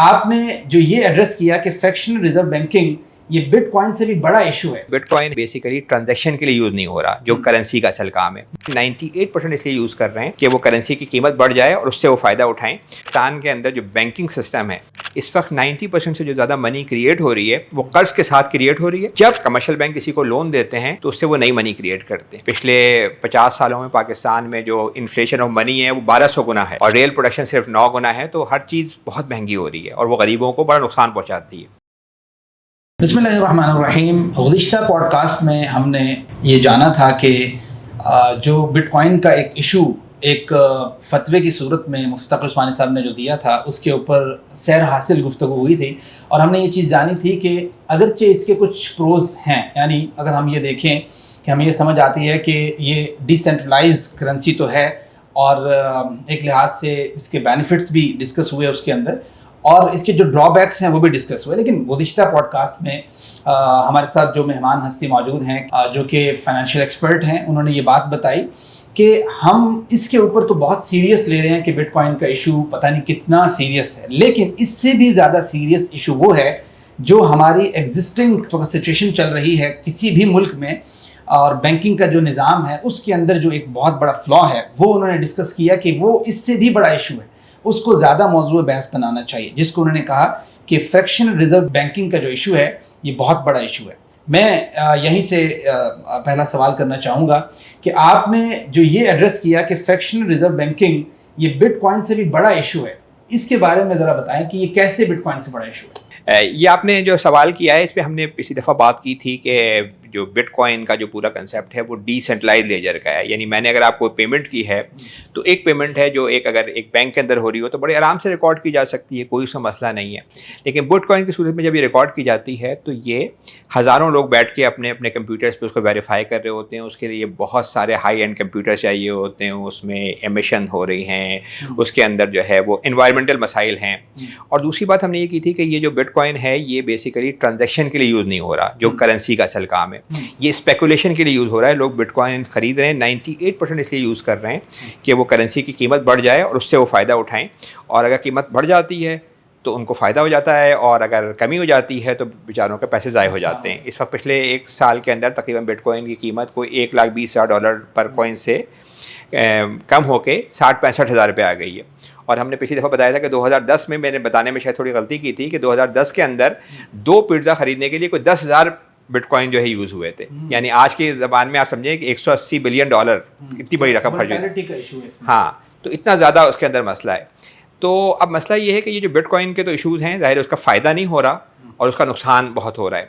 آپ نے جو یہ ایڈریس کیا کہ فریکشنل ریزرو بینکنگ یہ بٹ کوائن سے بھی بڑا ایشو ہے. بٹ کوائن بیسیکلی ٹرانزیکشن کے لیے یوز نہیں ہو رہا جو کرنسی کا اصل کام ہے. 98% اس لیے یوز کر رہے ہیں کہ وہ کرنسی کی قیمت بڑھ جائے اور اس سے وہ فائدہ اٹھائیں. پاکستان کے اندر جو بینکنگ سسٹم ہے اس وقت 90% سے جو زیادہ منی کریٹ ہو رہی ہے وہ قرض کے ساتھ کریٹ ہو رہی ہے. جب کمرشل بینک کسی کو لون دیتے ہیں تو اس سے وہ نئی منی کریٹ کرتے ہیں. پچھلے 50 سالوں میں پاکستان میں جو انفلیشن آف منی ہے وہ 1200 گنا ہے اور ریل پروڈکشن صرف 9 گنا ہے. تو ہر چیز بہت مہنگی ہو رہی ہے اور وہ غریبوں کو بڑا نقصان پہنچاتی ہے. بسم اللہ الرحمن الرحیم. گزشتہ پوڈ کاسٹ میں ہم نے یہ جانا تھا کہ جو بٹ کوائن کا ایک ایشو ایک فتوے کی صورت میں مفتی تقی عثمانی صاحب نے جو دیا تھا اس کے اوپر سیر حاصل گفتگو ہوئی تھی اور ہم نے یہ چیز جانی تھی کہ اگرچہ اس کے کچھ پروز ہیں، یعنی اگر ہم یہ دیکھیں کہ ہمیں یہ سمجھ آتی ہے کہ یہ ڈی سینٹرلائز کرنسی تو ہے اور ایک لحاظ سے اس کے بینیفٹس بھی ڈسکس ہوئے اس کے اندر اور اس کے جو ڈرا بیکس ہیں وہ بھی ڈسکس ہوئے. لیکن گزشتہ پوڈ کاسٹ میں ہمارے ساتھ جو مہمان ہستی موجود ہیں جو کہ فائنینشیل ایکسپرٹ ہیں، انہوں نے یہ بات بتائی کہ ہم اس کے اوپر تو بہت سیریس لے رہے ہیں کہ بٹ کوائن کا ایشو پتہ نہیں کتنا سیریس ہے، لیکن اس سے بھی زیادہ سیریس ایشو وہ ہے جو ہماری ایگزسٹنگ سچویشن چل رہی ہے کسی بھی ملک میں اور بینکنگ کا جو نظام ہے اس کے اندر جو ایک بہت بڑا فلا ہے وہ انہوں نے ڈسکس کیا کہ وہ اس سے بھی بڑا ایشو ہے، اس کو زیادہ موضوع بحث بنانا چاہیے، جس کو انہوں نے کہا کہ فریکشنل ریزرو بینکنگ کا جو ایشو ہے یہ بہت بڑا ایشو ہے. میں یہیں سے پہلا سوال کرنا چاہوں گا کہ آپ نے جو یہ ایڈریس کیا کہ فریکشنل ریزرو بینکنگ یہ بٹ کوائن سے بھی بڑا ایشو ہے، اس کے بارے میں ذرا بتائیں کہ یہ کیسے بٹ کوائن سے بڑا ایشو ہے. یہ آپ نے جو سوال کیا ہے اس پہ ہم نے پچھلی دفعہ بات کی تھی کہ جو بٹ کوائن کا جو پورا کنسیپٹ ہے وہ ڈی سینٹرلائز لیجر کا ہے. یعنی میں نے اگر آپ کو پیمنٹ کی ہے تو ایک پیمنٹ ہے جو اگر ایک بینک کے اندر ہو رہی ہو تو بڑے آرام سے ریکارڈ کی جا سکتی ہے، کوئی اس میں مسئلہ نہیں ہے. لیکن بٹ کوائن کی صورت میں جب یہ ریکارڈ کی جاتی ہے تو یہ ہزاروں لوگ بیٹھ کے اپنے اپنے کمپیوٹرز پہ اس کو ویریفائی کر رہے ہوتے ہیں. اس کے لیے بہت سارے ہائی اینڈ کمپیوٹر چاہیے ہوتے ہیں، اس میں ایمیشن ہو رہی ہیں، اس کے اندر جو ہے وہ انوائرمنٹل مسائل ہیں. اور دوسری بات ہم نے یہ کی تھی کہ یہ جو بٹ کوائن ہے یہ بیسیکلی ٹرانزیکشن کے لیے یوز نہیں ہو رہا جو کرنسی کا اصل کام ہے. یہ اسپیکولیشن کے لیے یوز ہو رہا ہے. لوگ بٹ کوائن خرید رہے ہیں 98% اس لیے یوز کر رہے ہیں کہ وہ کرنسی کی قیمت بڑھ جائے اور اس سے وہ فائدہ اٹھائیں. اور اگر قیمت بڑھ جاتی ہے تو ان کو فائدہ ہو جاتا ہے اور اگر کمی ہو جاتی ہے تو بیچاروں کے پیسے ضائع ہو جاتے ہیں. اس وقت پچھلے ایک سال کے اندر تقریباً بٹ کوائن کی قیمت کوئی $1,20,000 پر کوائن سے کم ہو کے 60-65 ہزار روپے آ گئی ہے. اور ہم نے پچھلی دفعہ بتایا تھا کہ 2010 میں نے بتانے میں شاید تھوڑی غلطی کی تھی کہ 2010 کے اندر 2 پیزا خریدنے کے لیے کوئی 10,000 بٹ کوائن جو ہے یوز ہوئے تھے. یعنی آج کی زبان میں آپ سمجھیں کہ $180 بلین اتنی بڑی رقم خرچ ہوئی. ہاں، تو اتنا زیادہ اس کے اندر مسئلہ ہے. تو اب مسئلہ یہ ہے کہ یہ جو بٹ کوائن کے تو ایشوز ہیں، ظاہر ہے اس کا فائدہ نہیں ہو رہا اور اس کا نقصان بہت ہو رہا ہے.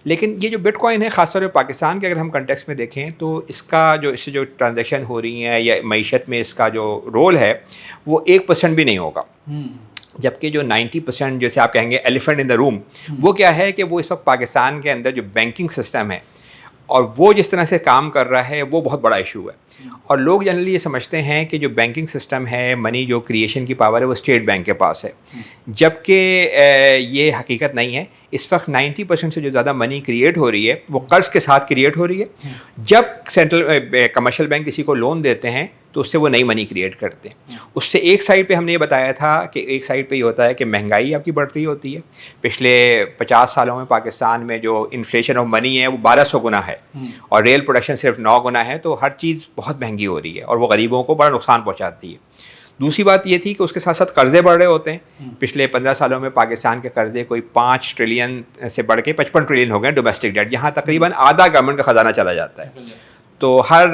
لیکن یہ جو بٹ کوائن ہے خاص طور پہ پاکستان کے اگر ہم کنٹیکس میں دیکھیں تو اس سے جو ٹرانزیکشن ہو رہی ہیں یا معیشت میں اس کا جو رول ہے وہ 1% بھی نہیں ہوگا. جبکہ جو 90% جیسے آپ کہیں گے ایلیفنٹ ان دا روم، وہ کیا ہے کہ وہ اس وقت پاکستان کے اندر جو بینکنگ سسٹم ہے اور وہ جس طرح سے کام کر رہا ہے وہ بہت بڑا ایشو ہے. اور لوگ جنرلی یہ سمجھتے ہیں کہ جو بینکنگ سسٹم ہے، منی جو کریشن کی پاور ہے وہ اسٹیٹ بینک کے پاس ہے، جبکہ یہ حقیقت نہیں ہے. اس وقت 90% سے جو زیادہ منی کریٹ ہو رہی ہے وہ قرض کے ساتھ کریٹ ہو رہی ہے. جب کمرشل بینک کسی کو لون دیتے ہیں تو اس سے وہ نئی منی کریٹ کرتے ہیں. اس سے ایک سائڈ پہ ہم نے یہ بتایا تھا کہ ایک سائڈ پہ یہ ہوتا ہے کہ مہنگائی آپ کی بڑھ رہی ہوتی ہے. پچھلے 50 سالوں میں پاکستان میں جو انفلیشن آف منی ہے وہ 1200 گنا ہے اور ریل پروڈکشن صرف 9 گنا ہے. تو ہر چیز بہت مہنگی ہو رہی ہے اور وہ غریبوں کو بڑا نقصان پہنچاتی ہے. دوسری بات یہ تھی کہ اس کے ساتھ ساتھ قرضے بڑھ رہے ہوتے ہیں. پچھلے 15 سالوں میں پاکستان کے قرضے کوئی 5 ٹریلین سے بڑھ کے 55 ٹریلین ہو گئے ڈومیسٹک ڈیٹ، یہاں تقریباً آدھا گورنمنٹ کا خزانہ چلا جاتا ہے. تو ہر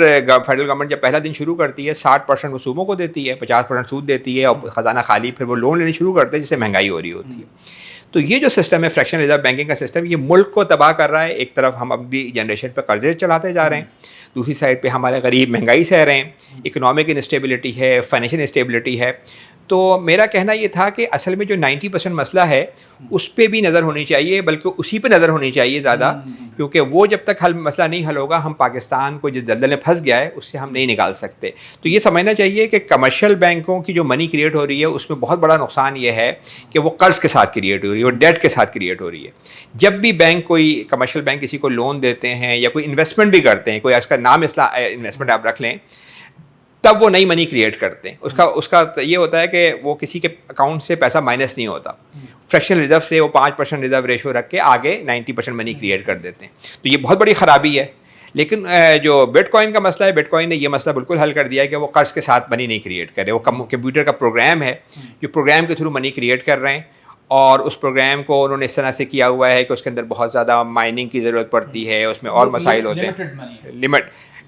فیڈرل گورنمنٹ جب پہلا دن شروع کرتی ہے 60% وہ صوبوں کو دیتی ہے، 50% سود دیتی ہے اور خزانہ خالی، پھر وہ لون لینے شروع کرتے ہیں جس سے مہنگائی ہو رہی ہوتی ہے. تو یہ جو سسٹم ہے فریکشنل ریزرو بینکنگ کا سسٹم، یہ ملک کو تباہ کر رہا ہے. ایک طرف ہم اب بھی جنریشن پہ قرضے چڑھاتے جا رہے ہیں، دوسری سائڈ پہ ہمارے غریب مہنگائی سہ رہے ہیں، اکنامک انسٹیبلٹی ہے، فائنینشیل انسٹیبلٹی ہے. تو میرا کہنا یہ تھا کہ اصل میں جو 90% مسئلہ ہے اس پہ بھی نظر ہونی چاہیے، بلکہ اسی پہ نظر ہونی چاہیے زیادہ، کیونکہ وہ جب تک مسئلہ نہیں حل ہوگا ہم پاکستان کو جس دلدل میں پھنس گیا ہے اس سے ہم نہیں نکال سکتے. تو یہ سمجھنا چاہیے کہ کمرشل بینکوں کی جو منی کریٹ ہو رہی ہے اس میں بہت بڑا نقصان یہ ہے کہ وہ قرض کے ساتھ کریٹ ہو رہی ہے اور ڈیٹ کے ساتھ کریٹ ہو رہی ہے. جب بھی بینک کوئی کمرشل بینک کسی کو لون دیتے ہیں یا کوئی انویسٹمنٹ بھی کرتے ہیں، کوئی اس کا نام انویسٹمنٹ آپ رکھ لیں، تب وہ نئی منی کریٹ کرتے ہیں. اس کا یہ ہوتا ہے کہ وہ کسی کے اکاؤنٹ سے پیسہ مائنس نہیں ہوتا. فریکشنل ریزرو سے وہ 5% ریزرو ریشو رکھ کے آگے 90% منی کریٹ کر دیتے ہیں. تو یہ بہت بڑی خرابی ہے. لیکن جو بٹ کوائن کا مسئلہ ہے, بٹ کوائن نے یہ مسئلہ بالکل حل کر دیا ہے کہ وہ قرض کے ساتھ منی نہیں کریٹ کرے. وہ کمپیوٹر کا پروگرام ہے جو پروگرام کے تھرو منی کریٹ کر رہے ہیں, اور اس پروگرام کو انہوں نے اس طرح سے کیا ہوا ہے کہ اس کے اندر بہت زیادہ مائننگ کی ضرورت پڑتی ہے, اس میں اور مسائل ہوتے ہیں.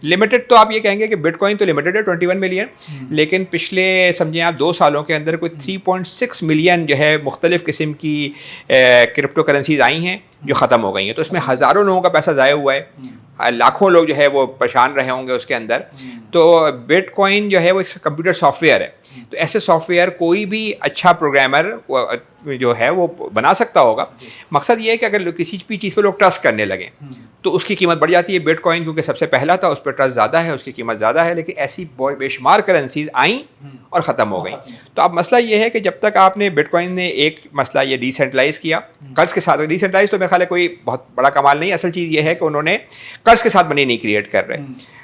لمیٹڈ تو آپ یہ کہیں گے کہ بٹ کوائن تو لمیٹڈ ہے 21 ملین, لیکن پچھلے سمجھیں آپ 2 سالوں کے اندر کوئی 3.6 ملین جو ہے مختلف قسم کی کرپٹو کرنسیز آئی ہیں جو ختم ہو گئی ہیں. تو اس میں ہزاروں لوگوں کا پیسہ ضائع ہوا ہے, لاکھوں لوگ جو ہے وہ پریشان رہے ہوں گے اس کے اندر. تو بٹ کوائن جو ہے وہ ایک کمپیوٹر سافٹ ویئر ہے. تو ایسے سافٹ ویئر کوئی بھی اچھا پروگرامر جو ہے وہ بنا سکتا ہوگا. مقصد یہ ہے کہ اگر کسی بھی چیز پہ لوگ ٹرسٹ کرنے لگیں تو اس کی قیمت بڑھ جاتی ہے. بٹ کوائن کیونکہ سب سے پہلا تھا, اس پہ ٹرسٹ زیادہ ہے, اس کی قیمت زیادہ ہے. لیکن ایسی بے شمار کرنسیز آئیں اور ختم ہو گئیں. تو اب مسئلہ یہ ہے کہ جب تک آپ نے بٹ کوائن نے ایک مسئلہ یہ ڈیسینٹرلائز کیا قرض کے ساتھ, ڈیسینٹرلائز تو میرے خیال ہے کوئی بہت بڑا کمال نہیں. اصل چیز یہ ہے کہ انہوں نے قرض کے ساتھ منی نہیں کریٹ کر رہے,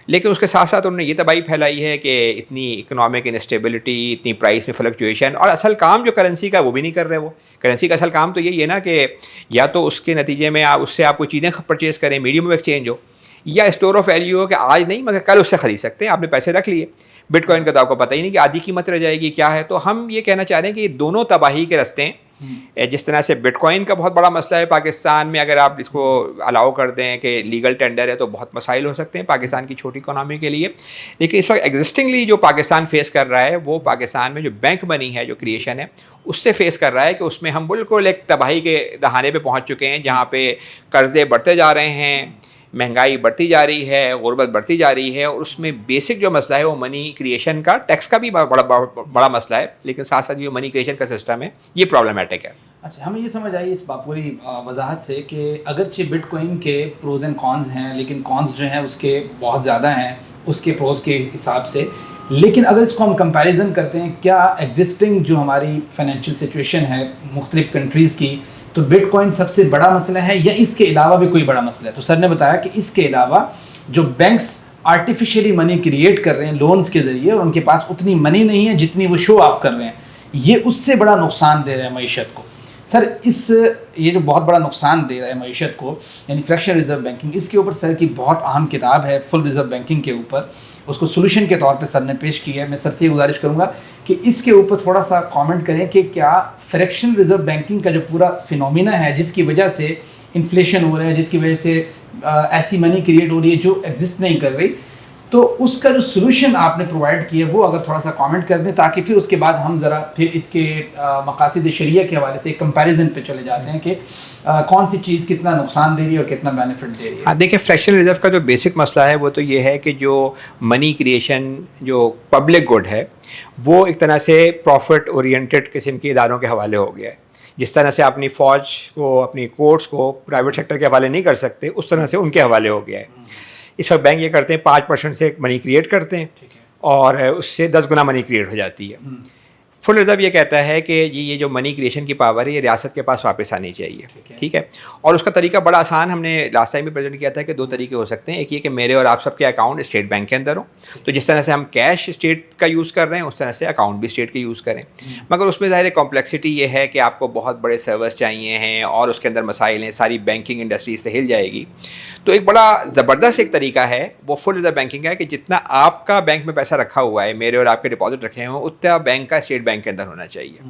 لیکن اس کے ساتھ ساتھ انہوں نے یہ تباہی پھیلائی ہے کہ اتنی اکنامک انسٹیبلٹی, اتنی پرائس میں فلکچویشن, اور اصل کام جو کرنسی کا وہ بھی نہیں کر رہے. وہ کرنسی کا اصل کام تو یہی ہے نا کہ یا تو اس کے نتیجے میں آپ اس سے آپ کوئی چیزیں پرچیز کریں, میڈیم آف ایکسچینج ہو, یا اسٹور آف ویلیو ہو کہ آج نہیں مگر کل اس سے خرید سکتے ہیں. آپ نے پیسے رکھ لیے. بٹ کوائن کا تو آپ کو پتہ ہی نہیں کہ آدھی قیمت رہ جائے گی کیا ہے. تو ہم یہ کہنا چاہ رہے ہیں کہ یہ دونوں تباہی کے رستے ہیں. جس طرح سے بٹ کوائن کا بہت بڑا مسئلہ ہے پاکستان میں, اگر آپ اس کو الاؤ کر دیں کہ لیگل ٹینڈر ہے تو بہت مسائل ہو سکتے ہیں پاکستان کی چھوٹی اکانومی کے لیے. لیکن اس وقت ایگزسٹنگلی جو پاکستان فیس کر رہا ہے وہ پاکستان میں جو بینک بنی ہے, جو کریشن ہے, اس سے فیس کر رہا ہے کہ اس میں ہم بالکل ایک تباہی کے دہانے پہ پہنچ چکے ہیں, جہاں پہ قرضے بڑھتے جا رہے ہیں, مہنگائی بڑھتی جا رہی ہے, غربت بڑھتی جا رہی ہے, اور اس میں بیسک جو مسئلہ ہے وہ منی کریشن کا, ٹیکس کا بھی بڑا مسئلہ ہے, لیکن ساتھ ساتھ جو منی کریشن کا سسٹم ہے یہ پرابلمٹک ہے. اچھا, ہمیں یہ سمجھ آئی اس پوری وضاحت سے کہ اگرچہ بٹ کوائن کے پروز اینڈ کونز ہیں, لیکن کونز جو ہیں اس کے بہت زیادہ ہیں اس کے پروز کے حساب سے. لیکن اگر اس کو ہم کمپیریزن کرتے ہیں, کیا ایگزسٹنگ جو ہماری فائنینشیل سچویشن ہے مختلف کنٹریز کی, تو بٹ کوائن سب سے بڑا مسئلہ ہے یا اس کے علاوہ بھی کوئی بڑا مسئلہ ہے؟ تو سر نے بتایا کہ اس کے علاوہ جو بینکس آرٹیفیشلی منی کریٹ کر رہے ہیں لونز کے ذریعے, اور ان کے پاس اتنی منی نہیں ہے جتنی وہ شو آف کر رہے ہیں, یہ اس سے بڑا نقصان دے رہے ہیں معیشت کو. سر یہ جو بہت بڑا نقصان دے رہا ہے معیشت کو, یعنی فریکشنل ریزرو بینکنگ, اس کے اوپر سر کی بہت اہم کتاب ہے فل ریزرو بینکنگ کے اوپر, اس کو سولوشن کے طور پہ سر نے پیش کی ہے. میں سر سے یہ گزارش کروں گا کہ اس کے اوپر تھوڑا سا کامنٹ کریں کہ کیا فریکشنل ریزرو بینکنگ کا جو پورا فینومینا ہے جس کی وجہ سے انفلیشن ہو رہا ہے, جس کی وجہ سے ایسی منی کریٹ ہو رہی ہے جو ایگزسٹ نہیں کر رہی, تو اس کا جو سولوشن آپ نے پرووائڈ کیا ہے وہ اگر تھوڑا سا کامنٹ کر دیں, تاکہ پھر اس کے بعد ہم ذرا پھر اس کے مقاصد شریعہ کے حوالے سے ایک کمپیریزن پہ چلے جاتے ہیں کہ کون سی چیز کتنا نقصان دے رہی ہے اور کتنا بینیفٹ دے رہی ہے. ہاں دیکھیں, فریکشنل ریزرو کا جو بیسک مسئلہ ہے وہ تو یہ ہے کہ جو منی کریشن جو پبلک گڈ ہے وہ ایک طرح سے پروفٹ اورینٹڈ قسم کے اداروں کے حوالے ہو گیا ہے. جس طرح سے اپنی فوج کو, اپنی کورٹس کو پرائیویٹ سیکٹر کے حوالے نہیں کر سکتے, اس طرح سے ان کے حوالے ہو گیا ہے. اس وقت بینک یہ کرتے ہیں 5% سے منی کریٹ کرتے ہیں اور اس سے 10 گنا منی کریٹ ہو جاتی ہے. فل ریزرو یہ کہتا ہے کہ یہ جو منی کریشن کی پاور ہے یہ ریاست کے پاس واپس آنی چاہیے. ٹھیک ہے, اور اس کا طریقہ بڑا آسان, ہم نے لاسٹ ٹائم بھی پریزنٹ کیا تھا کہ 2 طریقے ہو سکتے ہیں. ایک یہ کہ میرے اور آپ سب کے اکاؤنٹ اسٹیٹ بینک کے اندر ہوں, تو جس طرح سے ہم کیش اسٹیٹ کا یوز کر رہے ہیں اس طرح سے اکاؤنٹ بھی اسٹیٹ کے یوز کریں. مگر اس میں ظاہر کمپلیکسٹی یہ ہے کہ آپ کو بہت بڑے سرورس چاہیے ہیں اور اس کے اندر مسائل ہیں, ساری بینکنگ انڈسٹری سے ہل جائے گی. تو ایک بڑا زبردست ایک طریقہ ہے وہ فل ریزرو بینکنگ ہے کہ جتنا آپ کا بینک میں پیسہ رکھا ہوا ہے, میرے اور آپ کے ڈپازٹ رکھے ہوں, اتنا بینک کا اسٹیٹ بینک کے اندر ہونا چاہیے.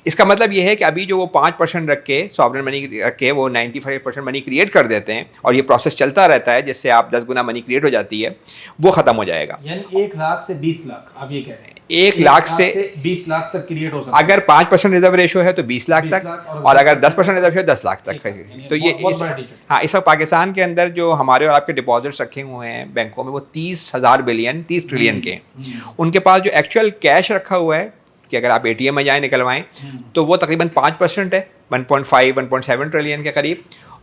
اس کا مطلب یہ ہے کہ ابھی جو وہ 5% رکھ کے سوورن منی رکھ کے وہ 95% منی کریٹ کر دیتے ہیں, اور یہ پروسیس چلتا رہتا ہے جس سے آپ 10 گنا منی کریٹ ہو جاتی ہے, وہ ختم ہو جائے گا. یعنی 1 لاکھ سے 20 لاکھ آپ یہ کہہ رہے ہیں, 1 لاکھ سے 20 لاکھ تک کریٹ ہو سکتا ہے. اگر 5% ریزرو ریشو ہے تو 20 لاکھ تک, اور اگر 10% ریزرو ریشو ہے 10 لاکھ تک. تو یہ ہاں, اس وقت پاکستان کے اندر جو ہمارے اور آپ کے ڈپازٹس رکھے ہوئے ہیں بینکوں میں وہ 30,000 بلین 30 ٹریلین کے ہیں. ان کے پاس جو ایکچوئل کیش رکھا ہوا ہے کہ اگر آپ ATM میں جائیں نکلوائیں تو وہ تقریباً 5% ہے, 1.5-1.7 ٹریلین کے قریب.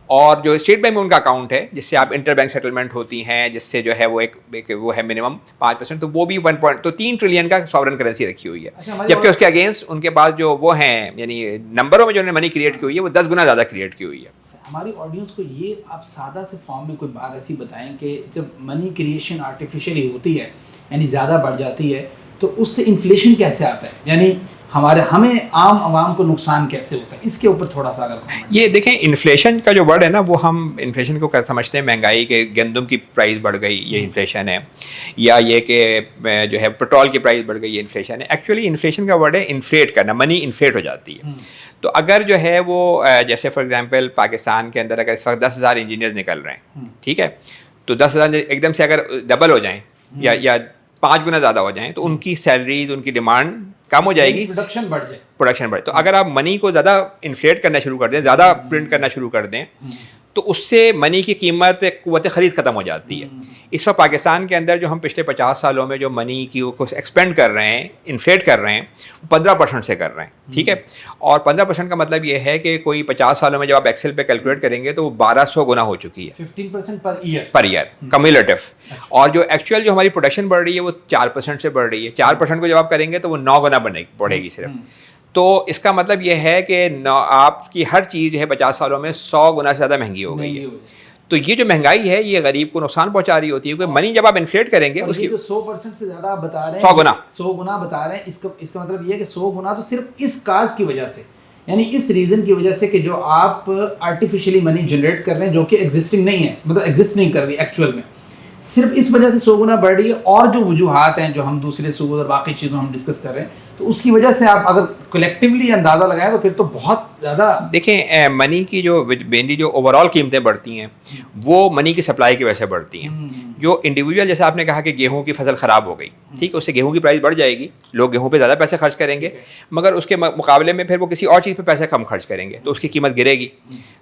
اور جو اسٹیٹ بینک میں ان کا اکاؤنٹ ہے جس سے آپ انٹر بینک سیٹلمنٹ ہوتی ہیں, جس سے جو ہے وہ ایک وہ ہے منیمم 5%, تو وہ بھی 3 ٹریلین کا سوورن کرنسی رکھی ہوئی ہے. جبکہ اس کے اگینسٹ ان کے پاس جو وہ ہیں یعنی نمبروں میں جو انہوں نے منی کریٹ کی ہوئی ہے وہ 10 گنا زیادہ کریٹ کی ہوئی ہے. ہماری آڈینس کو یہ آپ سادہ سے فارم میں کوئی بات ایسی بتائیں کہ جب منی کریشن آرٹیفیشلی ہوتی ہے یعنی زیادہ بڑھ جاتی ہے, تو اس سے انفلیشن کیسے آتا ہے, یعنی ہمیں عام عوام کو نقصان کیسے ہوتا ہے, اس کے اوپر تھوڑا سا اگر یہ دیکھیں انفلیشن کا جو ورڈ ہے نا, وہ ہم انفلیشن کو سمجھتے ہیں مہنگائی کے, گندم کی پرائز بڑھ گئی یہ انفلیشن ہے, یا یہ کہ جو ہے پیٹرول کی پرائز بڑھ گئی یہ انفلیشن ہے. ایکچولی انفلیشن کا ورڈ ہے انفلیٹ کرنا, منی انفلیٹ ہو جاتی ہے. تو اگر جو ہے وہ جیسے فار ایگزامپل پاکستان کے اندر اگر اس وقت 10,000 انجینئرز نکل رہے ہیں, ٹھیک ہے, تو 10,000 ایک دم سے اگر ڈبل ہو جائیں یا 5 گنا زیادہ ہو جائیں تو ان کی سیلریز, ان کی ڈیمانڈ کم ہو جائے گی, پروڈکشن بڑھے. تو اگر آپ منی کو زیادہ انفلیٹ کرنا شروع کر دیں, زیادہ پرنٹ کرنا شروع کر دیں, تو اس سے منی کی قیمت, قوت خرید ختم ہو جاتی ہے. اس وقت پاکستان کے اندر جو ہم پچھلے 50 سالوں میں جو منی کی کو ایکسپینڈ کر رہے ہیں, انفلیٹ کر رہے ہیں, 15% سے کر رہے ہیں, ٹھیک ہے. اور 15% کا مطلب یہ ہے کہ کوئی 50 سالوں میں جب آپ ایکسل پہ کیلکولیٹ کریں گے تو وہ 1200 گنا ہو چکی ہے, 15% پر ایئر کمیولیٹو. اور جو ایکچوئل جو ہماری پروڈکشن بڑھ رہی ہے وہ 4% سے بڑھ رہی ہے. 4% کو جب آپ کریں گے تو وہ 9 گنا بڑھے گی صرف. تو اس کا مطلب یہ ہے کہ آپ کی ہر چیز جو ہے 50 سالوں میں 100 گنا سے زیادہ مہنگی ہو گئی ہے. تو یہ جو مہنگائی ہے یہ غریب کو نقصان پہنچا رہی ہوتی ہے, کیونکہ منی جب آپ انفلیٹ کریں گے اس کی 100% سے زیادہ آپ بتا رہے ہیں, 100 گنا بتا رہے ہیں. اس کا مطلب یہ ہے کہ 100 گنا تو صرف اس کاز کی وجہ سے, یعنی اس ریزن کی وجہ سے کہ جو آپ آرٹیفیشلی منی جنریٹ کر رہے ہیں جو کہ ایگزسٹنگ نہیں ہے, مطلب ایگزسٹ نہیں کر رہی ایکچوئل میں, صرف اس وجہ سے 100 گنا بڑھ رہی ہے. اور جو وجوہات ہیں جو ہم دوسرے سود اور باقی چیزوں ہم ڈسکس کر رہے ہیں, تو اس کی وجہ سے آپ اگر کلیکٹیولی اندازہ لگائیں تو پھر تو بہت زیادہ. دیکھیں منی کی جو مینلی جو اوور آل قیمتیں بڑھتی ہیں وہ منی کی سپلائی کی وجہ سے بڑھتی ہیں. جو انڈیویجول, جیسے آپ نے کہا کہ گیہوں کی فصل خراب ہو گئی, ٹھیک ہے, اس سے گیہوں کی پرائز بڑھ جائے گی, لوگ گیہوں پہ زیادہ پیسے خرچ کریں گے, مگر اس کے مقابلے میں پھر وہ کسی اور چیز پہ پیسے کم خرچ کریں گے تو اس کی قیمت گرے گی.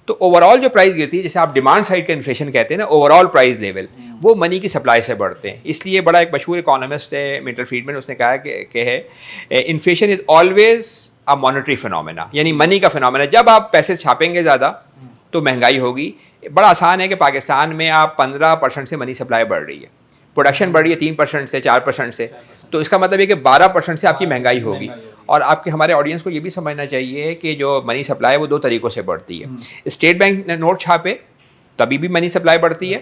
تو اوور آل جو پرائز گرتی ہے, جیسے آپ ڈیمانڈ سائڈ کا انفلیشن کہتے ہیں نا, اوور آل پرائز لیول, وہ منی کی سپلائی سے بڑھتے ہیں. اس لیے بڑا ایک مشہور اکانومسٹ ہے ملٹن فریڈمن, اس نے کہا کہ ہے inflation is always a monetary phenomena, یعنی منی کا فینومینا. جب آپ پیسے چھاپیں گے زیادہ تو مہنگائی ہوگی. بڑا آسان ہے کہ پاکستان میں آپ 15% سے منی سپلائی بڑھ رہی ہے, پروڈکشن بڑھ رہی ہے 3% سے 4% سے, تو اس کا مطلب ہے کہ 12% سے آپ کی مہنگائی ہوگی. اور آپ کے ہمارے آڈینس کو یہ بھی سمجھنا چاہیے کہ جو منی سپلائی ہے وہ 2 طریقوں سے بڑھتی ہے. اسٹیٹ بینک نے نوٹ چھاپے تبھی بھی منی سپلائی بڑھتی ہے,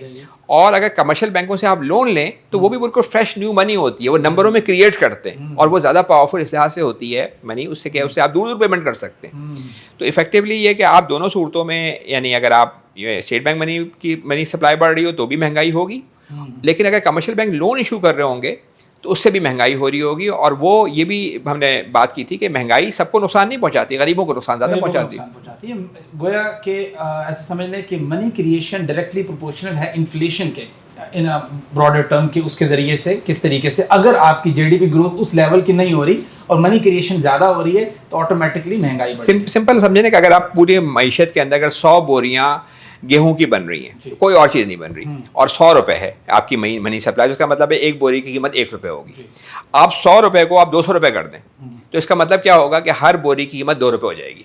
اور اگر کمرشل بینکوں سے آپ لون لیں تو وہ بھی بالکل فریش نیو منی ہوتی ہے, وہ نمبروں میں کریٹ کرتے ہیں, اور وہ زیادہ پاورفل اس لحاظ سے ہوتی ہے منی, اس سے کیا اس سے آپ دور دور پیمنٹ کر سکتے ہیں. تو افیکٹولی یہ کہ آپ دونوں صورتوں میں, یعنی اگر آپ اسٹیٹ بینک منی کی منی سپلائی بڑھ رہی ہو تو بھی مہنگائی ہوگی, لیکن اگر کمرشل بینک لون ایشو کر رہے ہوں گے تو اس سے بھی مہنگائی ہو رہی ہوگی. اور وہ یہ بھی ہم نے بات کی تھی کہ مہنگائی سب کو نقصان نہیں پہنچاتی, غریبوں کو نقصان زیادہ پہنچاتی ہے. گویا کہ ایسے سمجھ لیں کہ منی کریشن ڈائریکٹلی پروپورشنل ہے انفلیشن کے, ان براڈر ٹرم کے, اس کے ذریعے سے کس طریقے سے اگر آپ کی جی ڈی پی گروتھ اس لیول کی نہیں ہو رہی اور منی کریشن زیادہ ہو رہی ہے تو آٹومیٹکلی مہنگائی بڑھے گی. سمپل سمجھیں کہ اگر آپ پوری معیشت کے اندر اگر 100 بوریاں گیہوں کی بن رہی ہیں, کوئی اور چیز نہیں بن رہی, اور 100 روپے ہے آپ کی منی سپلائی, اس کا مطلب ہے ایک بوری کی قیمت 1 روپے ہوگی. آپ 100 روپے کو آپ 200 روپے کر دیں تو اس کا مطلب کیا ہوگا کہ ہر بوری کی قیمت 2 روپے ہو جائے گی,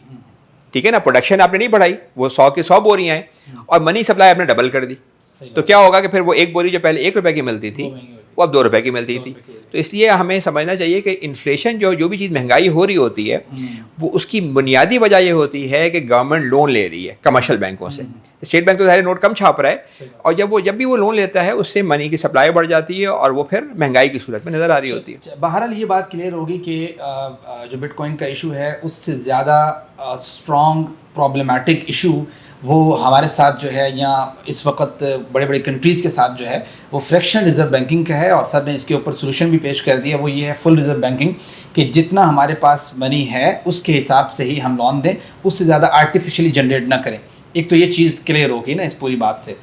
ٹھیک ہے نا. پروڈکشن آپ نے نہیں بڑھائی, وہ 100 کی 100 بوریاں ہیں, اور منی سپلائی آپ نے ڈبل کر دی, تو کیا ہوگا کہ پھر وہ ایک بوری جو پہلے 1 روپے کی ملتی تھی وہ اب 2 روپے کی ملتی تھی. تو اس لیے ہمیں سمجھنا چاہیے کہ انفلیشن جو بھی چیز مہنگائی ہو رہی ہوتی ہے وہ اس کی بنیادی وجہ یہ ہوتی ہے کہ گورنمنٹ لون لے رہی ہے کمرشل بینکوں سے. اسٹیٹ بینک تو ظاہر نوٹ کم چھاپ رہا ہے, اور جب بھی وہ لون لیتا ہے اس سے منی کی سپلائی بڑھ جاتی ہے, اور وہ پھر مہنگائی کی صورت میں نظر آ رہی ہوتی ہے. بہرحال یہ بات کلیئر ہوگی کہ جو بٹ کوائن کا ایشو ہے اس سے زیادہ اسٹرانگ پرابلمٹک ایشو وہ ہمارے ساتھ جو ہے یا اس وقت بڑے بڑے کنٹریز کے ساتھ جو ہے وہ فریکشن ریزرو بینکنگ کا ہے, اور سر نے اس کے اوپر سولوشن بھی پیش کر دیا. وہ یہ ہے فل ریزرو بینکنگ, کہ جتنا ہمارے پاس منی ہے اس کے حساب سے ہی ہم لون دیں, اس سے زیادہ آرٹیفیشلی جنریٹ نہ کریں. ایک تو یہ چیز کلیئر ہوگی نا اس پوری بات سے.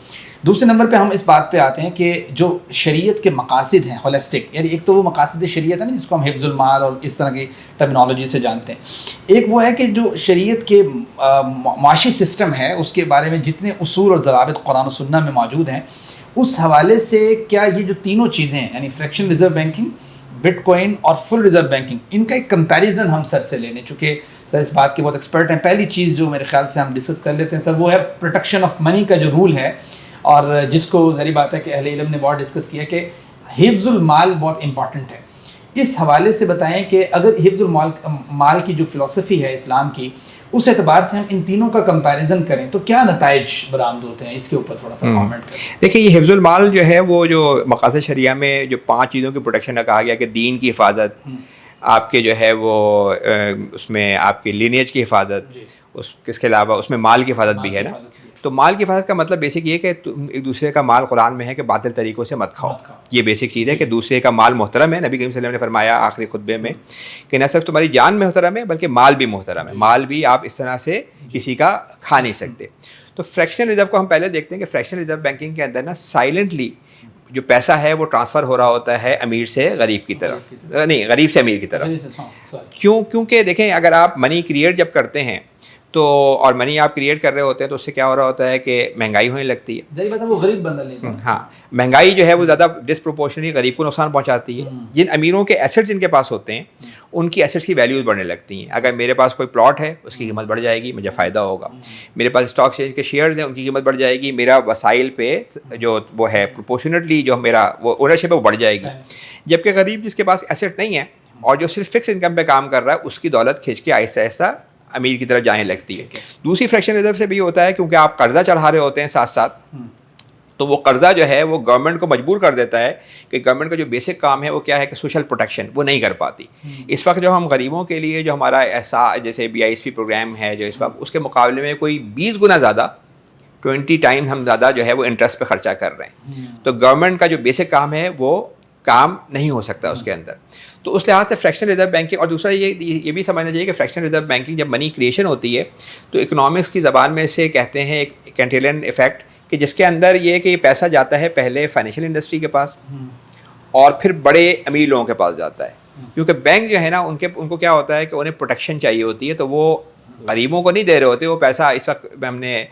دوسرے نمبر پہ ہم اس بات پہ آتے ہیں کہ جو شریعت کے مقاصد ہیں ہولسٹک, یعنی ایک تو وہ مقاصد شریعت ہے نا جس کو ہم حفظ المال اور اس طرح کی ٹرمینالوجی سے جانتے ہیں. ایک وہ ہے کہ جو شریعت کے معاشی سسٹم ہے اس کے بارے میں جتنے اصول اور ضوابط قرآن و سنہ میں موجود ہیں, اس حوالے سے کیا یہ جو تینوں چیزیں ہیں یعنی friction reserve banking, but coin اور فل ریزرو بینکنگ, ان کا ایک کمپیریزن ہم سر سے لے لیں, چونکہ سر اس بات کے بہت ایکسپرٹ ہیں. پہلی چیز جو میرے خیال سے ہم ڈسکس کر لیتے ہیں سر وہ ہے پروٹیکشن آف منی کا جو رول ہے, اور جس کو ظاہری بات ہے کہ اہل علم نے بہت ڈسکس کیا کہ حفظ المال بہت امپورٹنٹ ہے. اس حوالے سے بتائیں کہ اگر حفظ المال کی جو فلسفی ہے اسلام کی, اس اعتبار سے ہم ان تینوں کا کمپیریزن کریں تو کیا نتائج برآمد ہوتے ہیں؟ اس کے اوپر تھوڑا سا کامنٹ کریں. دیکھیں یہ حفظ المال جو ہے وہ جو مقاصد شریعہ میں جو 5 چیزوں کی پروٹیکشن کا کہا گیا کہ دین کی حفاظت, آپ کے جو ہے وہ اس میں آپ کی لینیج کی حفاظت, اس کے علاوہ اس میں مال کی حفاظت بھی ہے نا. تو مال کی حفاظت کا مطلب بیسک یہ کہ تم ایک دوسرے کا مال قرآن میں ہے کہ باطل طریقوں سے مت کھاؤ. یہ بیسک چیز ہے کہ دوسرے کا مال محترم ہے. نبی کریم صلی اللہ علیہ وسلم نے فرمایا آخری خطبے میں کہ نہ صرف تمہاری جان محترم ہے بلکہ مال بھی محترم ہے. مال بھی آپ اس طرح سے کسی کا کھا نہیں سکتے. تو فریکشنل ریزرو کو ہم پہلے دیکھتے ہیں کہ فریکشنل ریزرو بینکنگ کے اندر نا سائلنٹلی جو پیسہ ہے وہ ٹرانسفر ہو رہا ہوتا ہے امیر سے غریب کی طرف, نہیں غریب سے امیر کی طرف. کیونکہ دیکھیں اگر آپ منی کریٹ جب کرتے ہیں تو اور منی آپ کریٹ کر رہے ہوتے ہیں تو اس سے کیا ہو رہا ہوتا ہے کہ مہنگائی ہونے لگتی ہے. وہ غریب بندہ لے گا. ہاں مہنگائی جو ہے وہ زیادہ ڈسپروپورشنلی غریب کو نقصان پہنچاتی ہے. جن امیروں کے ایسٹس جن کے پاس ہوتے ہیں ان کی ایسٹس کی ویلیوز بڑھنے لگتی ہیں. اگر میرے پاس کوئی پلاٹ ہے اس کی قیمت بڑھ جائے گی, مجھے فائدہ ہوگا. میرے پاس اسٹاک ایکسچینج کے شیئرز ہیں ان کی قیمت بڑھ جائے گی, میرا وسائل پہ جو وہ ہے پروپورشنٹلی جو میرا وہ اونرشپ ہے وہ بڑھ جائے گی. جبکہ غریب جس کے پاس ایسٹ نہیں ہے اور جو صرف فکس انکم پہ کام کر رہا ہے اس کی دولت کھینچ کے آہستہ آہستہ امیر کی طرف جانے لگتی ہے. دوسری فریکشن ریزرو سے بھی ہوتا ہے کیونکہ آپ قرضہ چڑھا رہے ہوتے ہیں ساتھ ساتھ, تو وہ قرضہ جو ہے وہ گورنمنٹ کو مجبور کر دیتا ہے کہ گورنمنٹ کا جو بیسک کام ہے وہ کیا ہے کہ سوشل پروٹیکشن وہ نہیں کر پاتی. اس وقت جو ہم غریبوں کے لیے جو ہمارا ایسا جیسے BISP پروگرام ہے جو اس وقت اس کے مقابلے میں کوئی 20 گنا زیادہ 20 ٹائم ہم زیادہ جو ہے وہ انٹرسٹ پہ خرچہ کر رہے ہیں. تو گورنمنٹ کا جو بیسک کام ہے وہ کام نہیں ہو سکتا اس کے اندر. تو اس لحاظ سے فریکشنل ریزرو بینکنگ, اور دوسرا یہ بھی سمجھنا چاہیے کہ فریکشنل ریزرو بینکنگ جب منی کریشن ہوتی ہے تو اکنامکس کی زبان میں سے کہتے ہیں ایک کینٹیلن ایفیکٹ کہ جس کے اندر یہ کہ یہ پیسہ جاتا ہے پہلے فائنینشیل انڈسٹری کے پاس اور پھر بڑے امیر لوگوں کے پاس جاتا ہے. کیونکہ بینک جو ہے نا ان کو کیا ہوتا ہے کہ انہیں پروٹیکشن چاہیے ہوتی ہے, تو وہ غریبوں کو نہیں دے رہے ہوتے وہ پیسہ. اس وقت ہم نے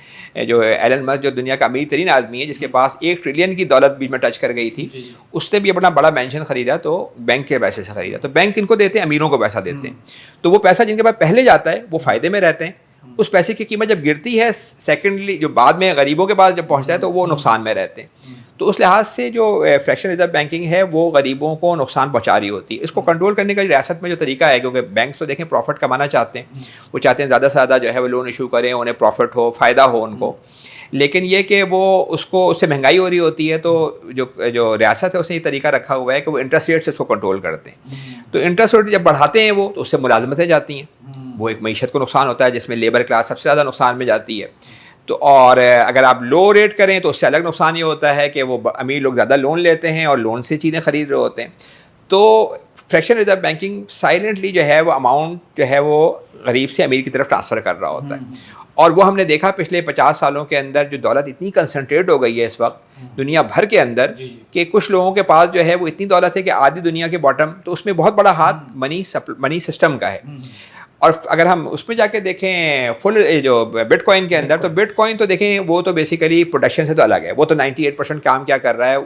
جو ایلن مسک جو دنیا کا امیر ترین آدمی ہے جس کے پاس 1 ٹریلین کی دولت بیچ میں ٹچ کر گئی تھی, اس نے بھی اپنا بڑا مینشن خریدا تو بینک کے پیسے سے خریدا. تو بینک ان کو دیتے ہیں, امیروں کو پیسہ دیتے ہیں. تو وہ پیسہ جن کے پاس پہلے جاتا ہے وہ فائدے میں رہتے ہیں. اس پیسے کی قیمت جب گرتی ہے سیکنڈلی جو بعد میں غریبوں کے پاس جب پہنچتا ہے تو وہ نقصان میں رہتے ہیں. تو اس لحاظ سے جو فریکشن ریزرو بینکنگ ہے وہ غریبوں کو نقصان پہنچا رہی ہوتی ہے. اس کو کنٹرول کرنے کا ریاست میں جو طریقہ ہے, کیونکہ بینکس تو دیکھیں پروفٹ کمانا چاہتے ہیں, وہ چاہتے ہیں زیادہ سے زیادہ جو ہے وہ لون ایشو کریں, انہیں پروفٹ ہو, فائدہ ہو ان کو. لیکن یہ کہ وہ اس سے مہنگائی ہو رہی ہوتی ہے تو جو ریاست ہے اس نے یہ طریقہ رکھا ہوا ہے کہ وہ انٹرسٹ ریٹ سے اس کو کنٹرول کرتے ہیں. تو انٹرسٹ ریٹ جب بڑھاتے ہیں وہ تو اس سے ملازمتیں جاتی ہیں, وہ ایک معیشت کو نقصان ہوتا ہے جس میں لیبر کلاس سب سے زیادہ نقصان میں جاتی ہے. تو اور اگر آپ لو ریٹ کریں تو اس سے الگ نقصان یہ ہوتا ہے کہ وہ امیر لوگ زیادہ لون لیتے ہیں اور لون سے چیزیں خرید رہے ہوتے ہیں. تو فریکشن ریزرو بینکنگ سائلنٹلی جو ہے وہ اماؤنٹ جو ہے وہ غریب سے امیر کی طرف ٹرانسفر کر رہا ہوتا ہے. اور وہ ہم نے دیکھا پچھلے 50 سالوں کے اندر جو دولت اتنی کنسنٹریٹ ہو گئی ہے اس وقت دنیا بھر کے اندر کہ کچھ لوگوں کے پاس جو ہے وہ اتنی دولت ہے کہ آدھی دنیا کے باٹم, تو اس میں بہت بڑا ہاتھ منی سسٹم کا ہے. اور اگر ہم اس میں جا کے دیکھیں فل جو بٹ کوائن کے اندر, تو بٹ کوائن تو دیکھیں وہ تو بیسیکلی پروڈکشن سے تو الگ ہے. وہ تو 98% کام کیا کر رہا ہے,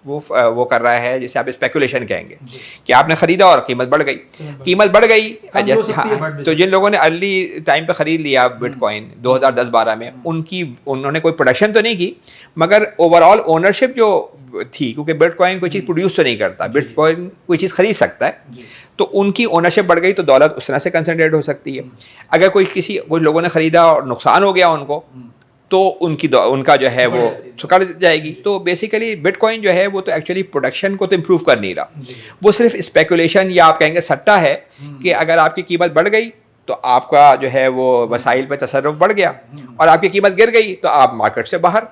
وہ کر رہا ہے جسے آپ اسپیکولیشن کہیں گے کہ آپ نے خریدا اور قیمت بڑھ گئی. تو جن لوگوں نے ارلی ٹائم پہ خرید لیا بٹ کوائن 2010-12 میں, انہوں نے کوئی پروڈکشن تو نہیں کی مگر اوور آل اونرشپ جو تھی, کیونکہ بٹ کوائن کوئی چیز پروڈیوس تو نہیں کرتا, بٹ کوائن کوئی چیز خرید سکتا ہے, تو ان کی اونرشپ بڑھ گئی تو دولت اس طرح سے کنسنٹریٹ ہو سکتی ہے. اگر کچھ لوگوں نے خریدا اور نقصان ہو گیا ان کو, تو ان کا جو ہے وہ چکڑ جائے گی. تو بیسیکلی بٹ کوائن جو ہے وہ تو ایکچولی پروڈکشن کو تو امپروو کر نہیں رہا, وہ صرف اسپیکولیشن یا آپ کہیں گے سٹا ہے کہ اگر آپ کی قیمت بڑھ گئی تو آپ کا جو ہے وہ وسائل پہ تصرف بڑھ گیا, اور آپ کی قیمت گر گئی تو آپ مارکیٹ سے باہر.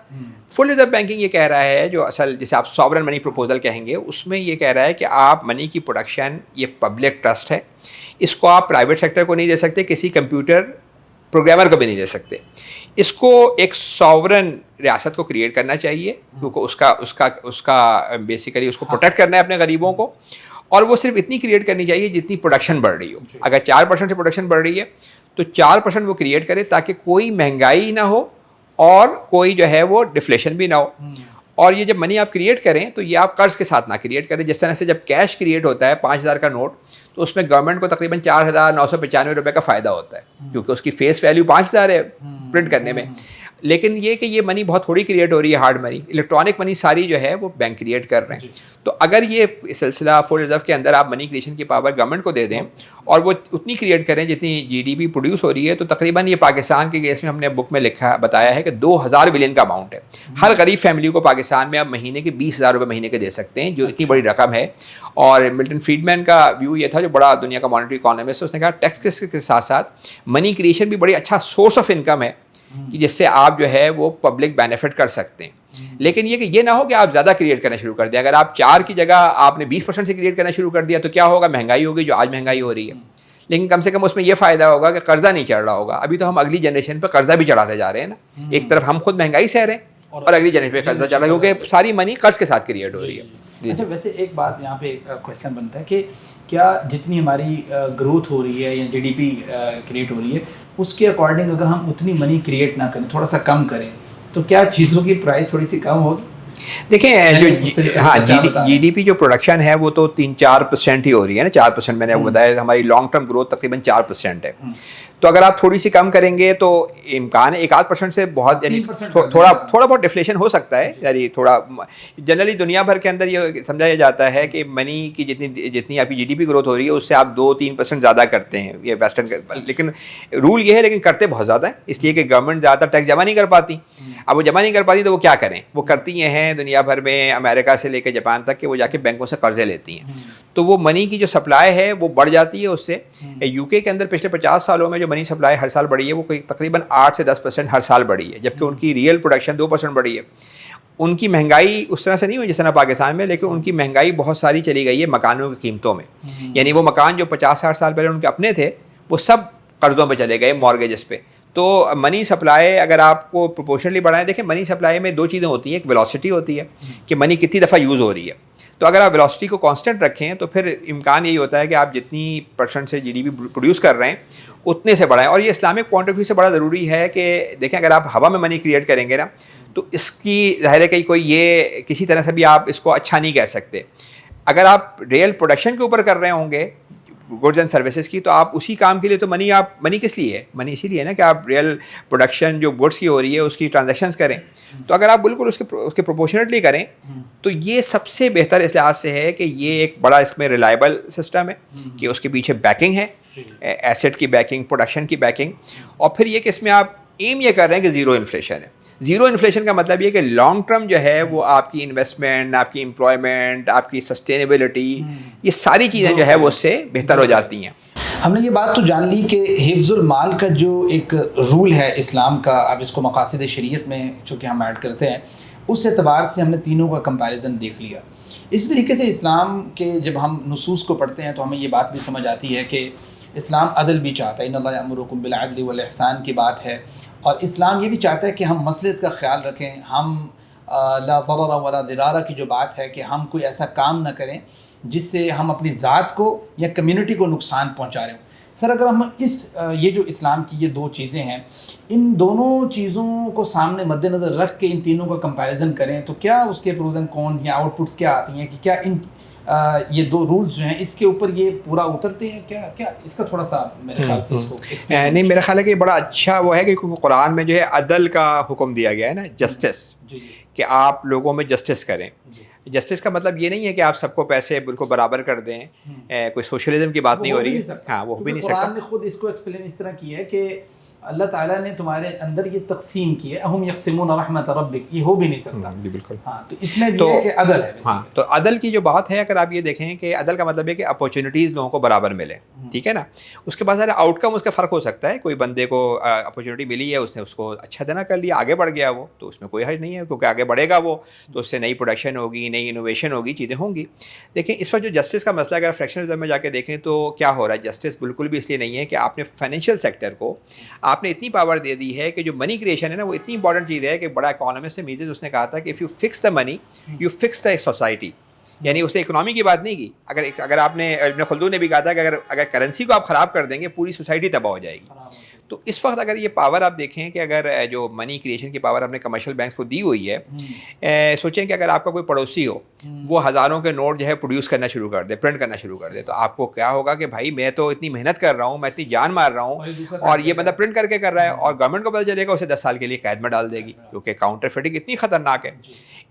فل ریزرو بینکنگ یہ کہہ رہا ہے, جو اصل جسے آپ ساورن منی پروپوزل کہیں گے, اس میں یہ کہہ رہا ہے کہ آپ منی کی پروڈکشن یہ پبلک ٹرسٹ ہے, اس کو آپ پرائیویٹ سیکٹر کو نہیں دے سکتے, کسی کمپیوٹر پروگرامر کو بھی نہیں دے سکتے. اس کو ایک ساورن ریاست کو کریٹ کرنا چاہیے, کیونکہ اس کا بیسیکلی اس کو پروٹیکٹ کرنا ہے اپنے غریبوں کو, اور وہ صرف اتنی کریٹ کرنی چاہیے جتنی پروڈکشن بڑھ رہی ہو. اگر 4% سے پروڈکشن بڑھ رہی ہے تو 4% وہ کریٹ کرے تاکہ کوئی مہنگائی نہ ہو اور کوئی جو ہے وہ ڈفلیشن بھی نہ ہو. اور یہ جب منی آپ کریٹ کریں تو یہ آپ قرض کے ساتھ نہ کریٹ کریں. جس طرح سے جب کیش کریٹ ہوتا ہے 5,000 کا نوٹ, تو اس میں گورنمنٹ کو تقریباً 4,995 روپے کا فائدہ ہوتا ہے, کیونکہ اس کی فیس ویلیو 5,000 ہے پرنٹ کرنے میں. لیکن یہ کہ یہ منی بہت تھوڑی کریٹ ہو رہی ہے ہارڈ منی، الیکٹرانک منی ساری جو ہے وہ بینک کریٹ کر رہے ہیں. تو اگر یہ سلسلہ فور ریزرو کے اندر آپ منی کریشن کی پاور گورنمنٹ کو دے دیں اور وہ اتنی کریٹ کریں جتنی جی ڈی پی پروڈیوس ہو رہی ہے، تو تقریباً یہ پاکستان کے کیس میں ہم نے بک میں بتایا ہے کہ 2000 بلین کا اماؤنٹ ہے. ہر غریب فیملی کو پاکستان میں آپ مہینے کے 20,000 روپے مہینے کے دے سکتے ہیں، جو اتنی بڑی رقم ہے. اور ملٹن فریڈمین کا ویو یہ تھا، جو بڑا دنیا کا مانیٹری اکانومسٹ، اس نے کہا ٹیکس کے ساتھ ساتھ منی کریشن بھی بڑی اچھا سورس آف انکم ہے کہ جس سے آپ جو ہے وہ پبلک بینیفٹ کر سکتے ہیں. لیکن یہ کہ یہ نہ ہو کہ آپ زیادہ کریٹ کرنا شروع کر دیں. اگر آپ 4 کی جگہ آپ نے 20% سے کریٹ کرنا شروع کر دیا تو کیا ہوگا؟ مہنگائی ہوگی، جو آج مہنگائی ہو رہی ہے. لیکن کم سے کم اس میں یہ فائدہ ہوگا کہ قرضہ نہیں چڑھ رہا ہوگا. ابھی تو ہم اگلی جنریشن پہ قرضہ بھی چڑھاتے جا رہے ہیں نا. ایک طرف ہم خود مہنگائی سہ رہے ہیں اور اگلی جنریشن پہ قرضہ چڑھ رہا ہے، کیونکہ ساری منی قرض کے ساتھ کریٹ ہو رہی ہے. اچھا، ویسے ایک بات یہاں پہ کویشچن بنتا ہے کہ کیا جتنی ہماری گروتھ ہو رہی ہے یا جی ڈی پی کریٹ ہو رہی ہے، اس کے اکارڈنگ اگر ہم اتنی منی کریٹ نہ کریں، تھوڑا سا کم کریں، تو کیا چیزوں کی پرائز تھوڑی سی کم ہوگی؟ دیکھیں جو جی ڈی پی جو پروڈکشن ہے وہ تو 3-4% ہی ہو رہی ہے نا. 4% میں نے آپ کو بتایا، ہماری لانگ ٹرم گروتھ تقریباً 4% ہے. تو اگر آپ تھوڑی سی کم کریں گے تو امکان ہے 1-8% سے بہت، یعنی تھوڑا بہت ڈیفلیشن ہو سکتا ہے. یعنی تھوڑا جنرلی دنیا بھر کے اندر یہ سمجھا جاتا ہے کہ منی کی جتنی آپ کی جی ڈی پی گروتھ ہو رہی ہے اس سے آپ 2-3% زیادہ کرتے ہیں یہ ویسٹرن. لیکن رول یہ ہے، لیکن کرتے بہت زیادہ ہیں، اس لیے کہ گورنمنٹ زیادہ ٹیکس جمع نہیں کر پاتی. اب وہ جمع نہیں کر پاتی تو وہ کیا کریں؟ وہ کرتی یہ ہیں دنیا بھر میں، امریکہ سے لے کے جاپان تک، کہ وہ جا کے بینکوں سے قرضے لیتی ہیں. تو وہ منی کی جو سپلائی ہے وہ بڑھ جاتی ہے اس سے. یو کے اندر پچھلے 50 سالوں میں جو منی سپلائی ہر سال بڑھی ہے وہ کوئی تقریباً 8-10% ہر سال بڑھی ہے، جبکہ ان کی ریئل پروڈکشن 2% بڑھی ہے. ان کی مہنگائی اس طرح سے نہیں ہوئی جس طرح پاکستان میں، لیکن ان کی مہنگائی بہت ساری چلی گئی ہے مکانوں کی قیمتوں میں. یعنی وہ مکان جو 50-60 سال پہلے ان کے اپنے تھے وہ سب قرضوں پہ چلے گئے، مارگیجز پہ. تو منی سپلائی اگر آپ کو پروپورشنلی بڑھائیں، دیکھیں منی سپلائی میں 2 چیزیں ہوتی ہیں. ایک ویلوسٹی ہوتی ہے کہ منی کتنی دفعہ یوز ہو رہی ہے. تو اگر آپ ویلوسٹی کو کانسٹنٹ رکھیں تو پھر امکان یہی ہوتا ہے کہ آپ جتنی % سے جی ڈی پی پروڈیوس کر رہے ہیں اتنے سے بڑھائیں. اور یہ اسلامک پوائنٹ آف ویو سے بڑا ضروری ہے کہ دیکھیں اگر آپ ہوا میں منی کریٹ کریں گے نا تو اس کی ظاہر ہے کہ کوئی یہ کسی طرح سے بھی آپ اس کو اچھا نہیں کہہ سکتے. اگر آپ ریئل پروڈکشن کے اوپر کر رہے ہوں گے گڈز اینڈ سروسز کی، تو آپ اسی کام کے لیے تو منی کس لیے ہے؟ منی اسی لیے ہے نا کہ آپ ریئل پروڈکشن جو گڈس کی ہو رہی ہے اس کی ٹرانزیکشنز کریں. تو اگر آپ بالکل اس کے پروپورشنیٹلی کریں تو یہ سب سے بہتر اس لحاظ سے ہے کہ یہ ایک بڑا اس میں ریلائبل سسٹم ہے کہ اس کے پیچھے بیکنگ ہے، ایسٹ کی بیکنگ، پروڈکشن کی بیکنگ. اور پھر یہ کہ اس میں آپ ایم یہ کر رہے ہیں کہ زیرو انفلیشن ہے. زیرو انفلیشن کا مطلب یہ کہ لانگ ٹرم جو ہے وہ آپ کی انویسٹمنٹ، آپ کی امپلائمنٹ، آپ کی سسٹینیبلٹی، یہ ساری چیزیں جو ہے وہ اس سے بہتر ہو جاتی ہیں. ہم نے یہ بات تو جان لی کہ حفظ المال کا جو ایک رول ہے اسلام کا، اب اس کو مقاصد شریعت میں چونکہ ہم ایڈ کرتے ہیں، اس اعتبار سے ہم نے تینوں کا کمپیریزن دیکھ لیا. اسی طریقے سے اسلام کے جب ہم نصوص کو پڑھتے ہیں تو ہمیں یہ بات بھی سمجھ آتی ہے کہ اسلام عدل بھی چاہتا ہے. ان اللہ یأمرکم بالعدل والاحسان کی بات ہے، اور اسلام یہ بھی چاہتا ہے کہ ہم مصلحت کا خیال رکھیں. ہم لا ضرر ولا ضرار کی جو بات ہے کہ ہم کوئی ایسا کام نہ کریں جس سے ہم اپنی ذات کو یا کمیونٹی کو نقصان پہنچا رہے ہوں. سر اگر ہم یہ جو اسلام کی یہ 2 چیزیں ہیں، ان دونوں چیزوں کو سامنے مد نظر رکھ کے ان تینوں کا کمپیریزن کریں تو کیا اس کے پروز اینڈ کونز یا آؤٹ پٹس کیا آتی ہیں کہ کیا ان یہ 2 رولز جو ہیں اس کے اوپر یہ پورا اترتے ہیں؟ کیا اس کا تھوڑا سا میرے خیال سے اس کو نہیں، میرا خیال ہے کہ بڑا اچھا وہ ہے کہ قرآن میں جو ہے عدل کا حکم دیا گیا ہے نا، جسٹس، کہ آپ لوگوں میں جسٹس کریں. جسٹس کا مطلب یہ نہیں ہے کہ آپ سب کو پیسے بالکل برابر کر دیں، کوئی سوشلزم کی بات نہیں ہو رہی ہے. ہاں، وہ بھی نہیں سکتا. قرآن نے خود اس کو ایکسپلین اس طرح کی ہے کہ اللہ تعالیٰ نے تمہارے اندر یہ تقسیم کی ہے، اہم یقسمون رحمت ربک، یہ ہو بھی نہیں سکتا. جی بالکل. ہاں، تو اس میں بھی ہے کہ عدل ہے. ہاں، تو عدل کی جو بات ہے، اگر آپ یہ دیکھیں کہ عدل کا مطلب ہے کہ اپورچونیٹیز لوگوں کو برابر ملے، ٹھیک ہے نا. اس کے بعد سارا آؤٹ کم اس کا فرق ہو سکتا ہے. کوئی بندے کو اپورچونیٹی ملی ہے، اس نے اس کو اچھا دینا کر لیا، آگے بڑھ گیا وہ، تو اس میں کوئی حرج نہیں ہے، کیونکہ آگے بڑھے گا وہ تو اس سے نئی پروڈکشن ہوگی، نئی انوویشن ہوگی، چیزیں ہوں گی. دیکھیں اس وقت جو جسٹس کا مسئلہ اگر فریکشنلزم میں جا کے دیکھیں تو کیا ہو رہا ہے، جسٹس بالکل بھی اس لیے نہیں ہے کہ آپ نے فائنینشیل سیکٹر کو آپ نے اتنی پاور دے دی ہے کہ جو منی کریشن ہے نا وہ اتنی امپورٹنٹ چیز ہے کہ بڑا اکانومسٹ ہے میزز، اس نے کہا تھا کہ if you fix the money you fix the society. یعنی اس نے اکنامی کی بات نہیں کی. اگر آپ نے ابن خلدون نے بھی کہا تھا کہ اگر کرنسی کو آپ خراب کر دیں گے پوری سوسائٹی تباہ ہو جائے گی. تو اس وقت اگر یہ پاور آپ دیکھیں کہ اگر جو منی کریشن کی پاور ہم نے کمرشل بینکس کو دی ہوئی ہے، سوچیں کہ اگر آپ کا کوئی پڑوسی ہو وہ ہزاروں کے نوٹ جو ہے پروڈیوس کرنا شروع کر دے، پرنٹ کرنا شروع کر دے، تو آپ کو کیا ہوگا کہ بھائی میں تو اتنی محنت کر رہا ہوں، میں اتنی جان مار رہا ہوں اور یہ بندہ پرنٹ کر کے کر رہا ہے، اور گورنمنٹ کو پتہ چلے گا، اسے 10 سال کے لیے قید میں ڈال دے گی، کیونکہ کاؤنٹر فیٹنگ اتنی خطرناک ہے۔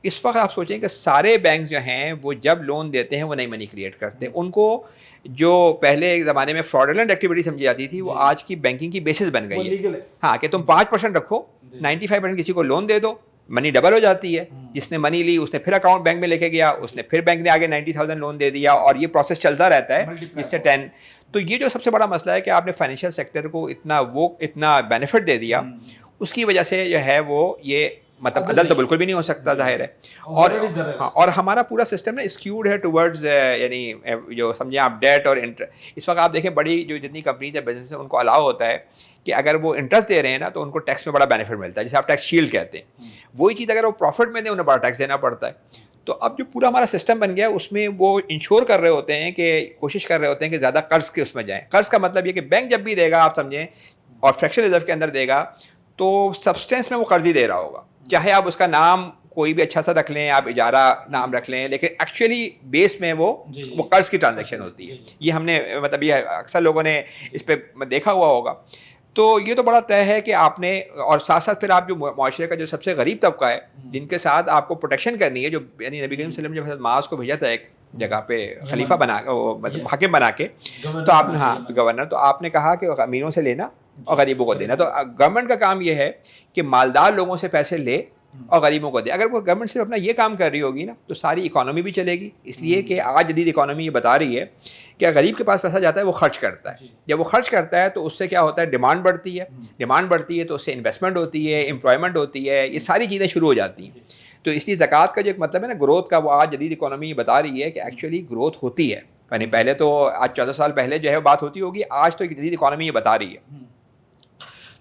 اس وقت آپ سوچیں کہ سارے بینکس جو ہیں وہ جب لون دیتے ہیں وہ نئی منی کریٹ کرتے، ان کو جو پہلے ایک زمانے میں فراڈولنٹ ایکٹیویٹی سمجھی جاتی تھی وہ آج کی بینکنگ کی بیسس بن گئی ہے۔ ہاں کہ تم 5% رکھو، 95% کسی کو لون دے دو، منی ڈبل ہو جاتی ہے، جس نے منی لی اس نے پھر اکاؤنٹ بینک میں لے کے گیا، اس نے پھر بینک نے آگے 90,000 لون دے دیا، اور یہ پروسیس چلتا رہتا ہے جس سے 10۔ تو یہ جو سب سے بڑا مسئلہ ہے کہ آپ نے فائنینشیل سیکٹر کو اتنا بینیفٹ دے دیا، اس کی وجہ سے جو ہے وہ یہ مطلب عدل تو بالکل بھی نہیں ہو سکتا، ظاہر ہے، اور ہمارا پورا سسٹم نا اسکیوڈ ہے ٹورڈز یعنی جو سمجھیں آپ ڈیٹ اور اس وقت آپ دیکھیں بڑی جو جتنی کمپنیز ہیں بزنس ہیں ان کو الاؤ ہوتا ہے کہ اگر وہ انٹرسٹ دے رہے ہیں نا تو ان کو ٹیکس میں بڑا بینیفٹ ملتا ہے، جسے آپ ٹیکس شیلڈ کہتے ہیں، وہی چیز اگر وہ پروفٹ میں دیں انہیں بڑا ٹیکس دینا پڑتا ہے۔ تو اب جو پورا ہمارا سسٹم بن گیا اس میں وہ انشور کر رہے ہوتے ہیں کہ کوشش کر رہے ہوتے ہیں کہ زیادہ قرض کے اس میں جائیں۔ قرض کا مطلب یہ کہ بینک جب بھی دے گا آپ سمجھیں اور فریکشن ریزرو کے اندر دے گا تو سبسٹینس میں وہ قرض ہی دے رہا ہوگا، چاہے آپ اس کا نام کوئی بھی اچھا سا رکھ لیں، آپ اجارہ نام رکھ لیں، لیکن ایکچولی بیس میں وہ قرض کی ٹرانزیکشن ہوتی ہے۔ یہ ہم نے مطلب یہ اکثر لوگوں نے اس پہ دیکھا ہوا ہوگا۔ تو یہ تو بڑا طے ہے کہ آپ نے، اور ساتھ ساتھ پھر آپ جو معاشرے کا جو سب سے غریب طبقہ ہے جن کے ساتھ آپ کو پروٹیکشن کرنی ہے، جو یعنی نبی کریم صلی اللہ علیہ وسلم جب معاذ کو بھیجا تھا ایک جگہ پہ خلیفہ بنا مطلب حاکم بنا کے، تو آپ نے، ہاں گورنر، تو آپ نے کہا کہ امیروں سے لینا اور غریبوں کو دینا۔ تو گورنمنٹ کا کام یہ ہے کہ مالدار لوگوں سے پیسے لے اور غریبوں کو دے۔ اگر وہ گورنمنٹ صرف اپنا یہ کام کر رہی ہوگی نا تو ساری اکانومی بھی چلے گی، اس لیے کہ آج جدید اکانومی یہ بتا رہی ہے کہ غریب کے پاس پیسہ جاتا ہے وہ خرچ کرتا ہے، جب وہ خرچ کرتا ہے تو اس سے کیا ہوتا ہے، ڈیمانڈ بڑھتی ہے، ڈیمانڈ بڑھتی ہے تو اس سے انویسٹمنٹ ہوتی ہے، امپلائمنٹ ہوتی ہے، یہ ساری چیزیں شروع ہو جاتی ہیں۔ تو اس لیے زکوٰۃ کا جو ایک مطلب ہے نا گروتھ کا، وہ آج جدید اکانومی یہ بتا رہی ہے کہ ایکچولی گروتھ ہوتی ہے، یعنی پہلے تو آج 14 سال پہلے جو ہے بات ہوتی ہوگی، آج تو جدید اکانومی یہ بتا رہی ہے۔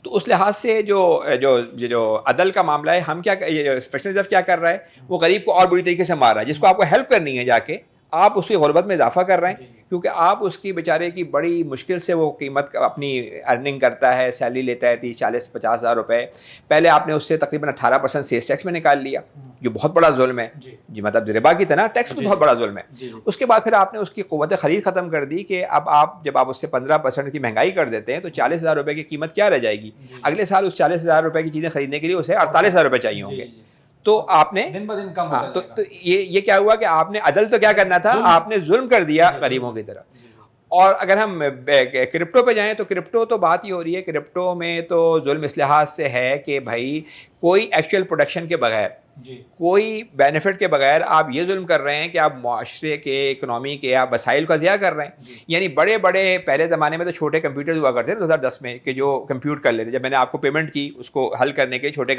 تو اس لحاظ سے جو عدل کا معاملہ ہے، ہم کیا فیڈرل ریزرو کیا کر رہا ہے، وہ غریب کو اور بری طریقے سے مار رہا ہے، جس کو آپ کو ہیلپ کرنی ہے جا کے آپ اس کی غربت میں اضافہ کر رہے ہیں، کیونکہ آپ اس کی بیچارے کی بڑی مشکل سے وہ قیمت اپنی ارننگ کرتا ہے، سیلری لیتا ہے 30-40-50 ہزار روپے، پہلے آپ نے اس سے تقریباً 18% سیلز ٹیکس میں نکال لیا، جو بہت بڑا ظلم ہے، جی مطلب ربا کی طرح ٹیکس بھی بہت بڑا ظلم ہے۔ اس کے بعد پھر آپ نے اس کی قوت خرید ختم کر دی کہ اب آپ جب آپ اس سے 15% کی مہنگائی کر دیتے ہیں تو 40,000 روپے کی قیمت کیا رہ جائے گی، اگلے سال اس 40,000 روپے کی چیزیں خریدنے کے لیے اسے 48,000 روپے چاہیے ہوں گے۔ تو آپ نے دن بدن کم ہاں تو یہ کیا ہوا کہ آپ نے عدل تو کیا کرنا تھا، آپ نے ظلم کر دیا غریبوں کی طرف۔ اور اگر ہم کرپٹو پہ جائیں تو کرپٹو تو بات ہی ہو رہی ہے، کرپٹو میں تو ظلم اس لحاظ سے ہے کہ بھائی کوئی ایکچوئل پروڈکشن کے بغیر، کوئی بینیفٹ کے بغیر آپ یہ ظلم کر رہے ہیں کہ آپ معاشرے کے، اکنامی کے آپ وسائل کا ضیاع کر رہے ہیں۔ یعنی بڑے بڑے پہلے زمانے میں تو چھوٹے کمپیوٹر ہوا کرتے تھے 2010 میں کہ جو کمپیوٹ کر لیتے، جب میں نے آپ کو پیمنٹ کی اس کو حل کرنے کے چھوٹے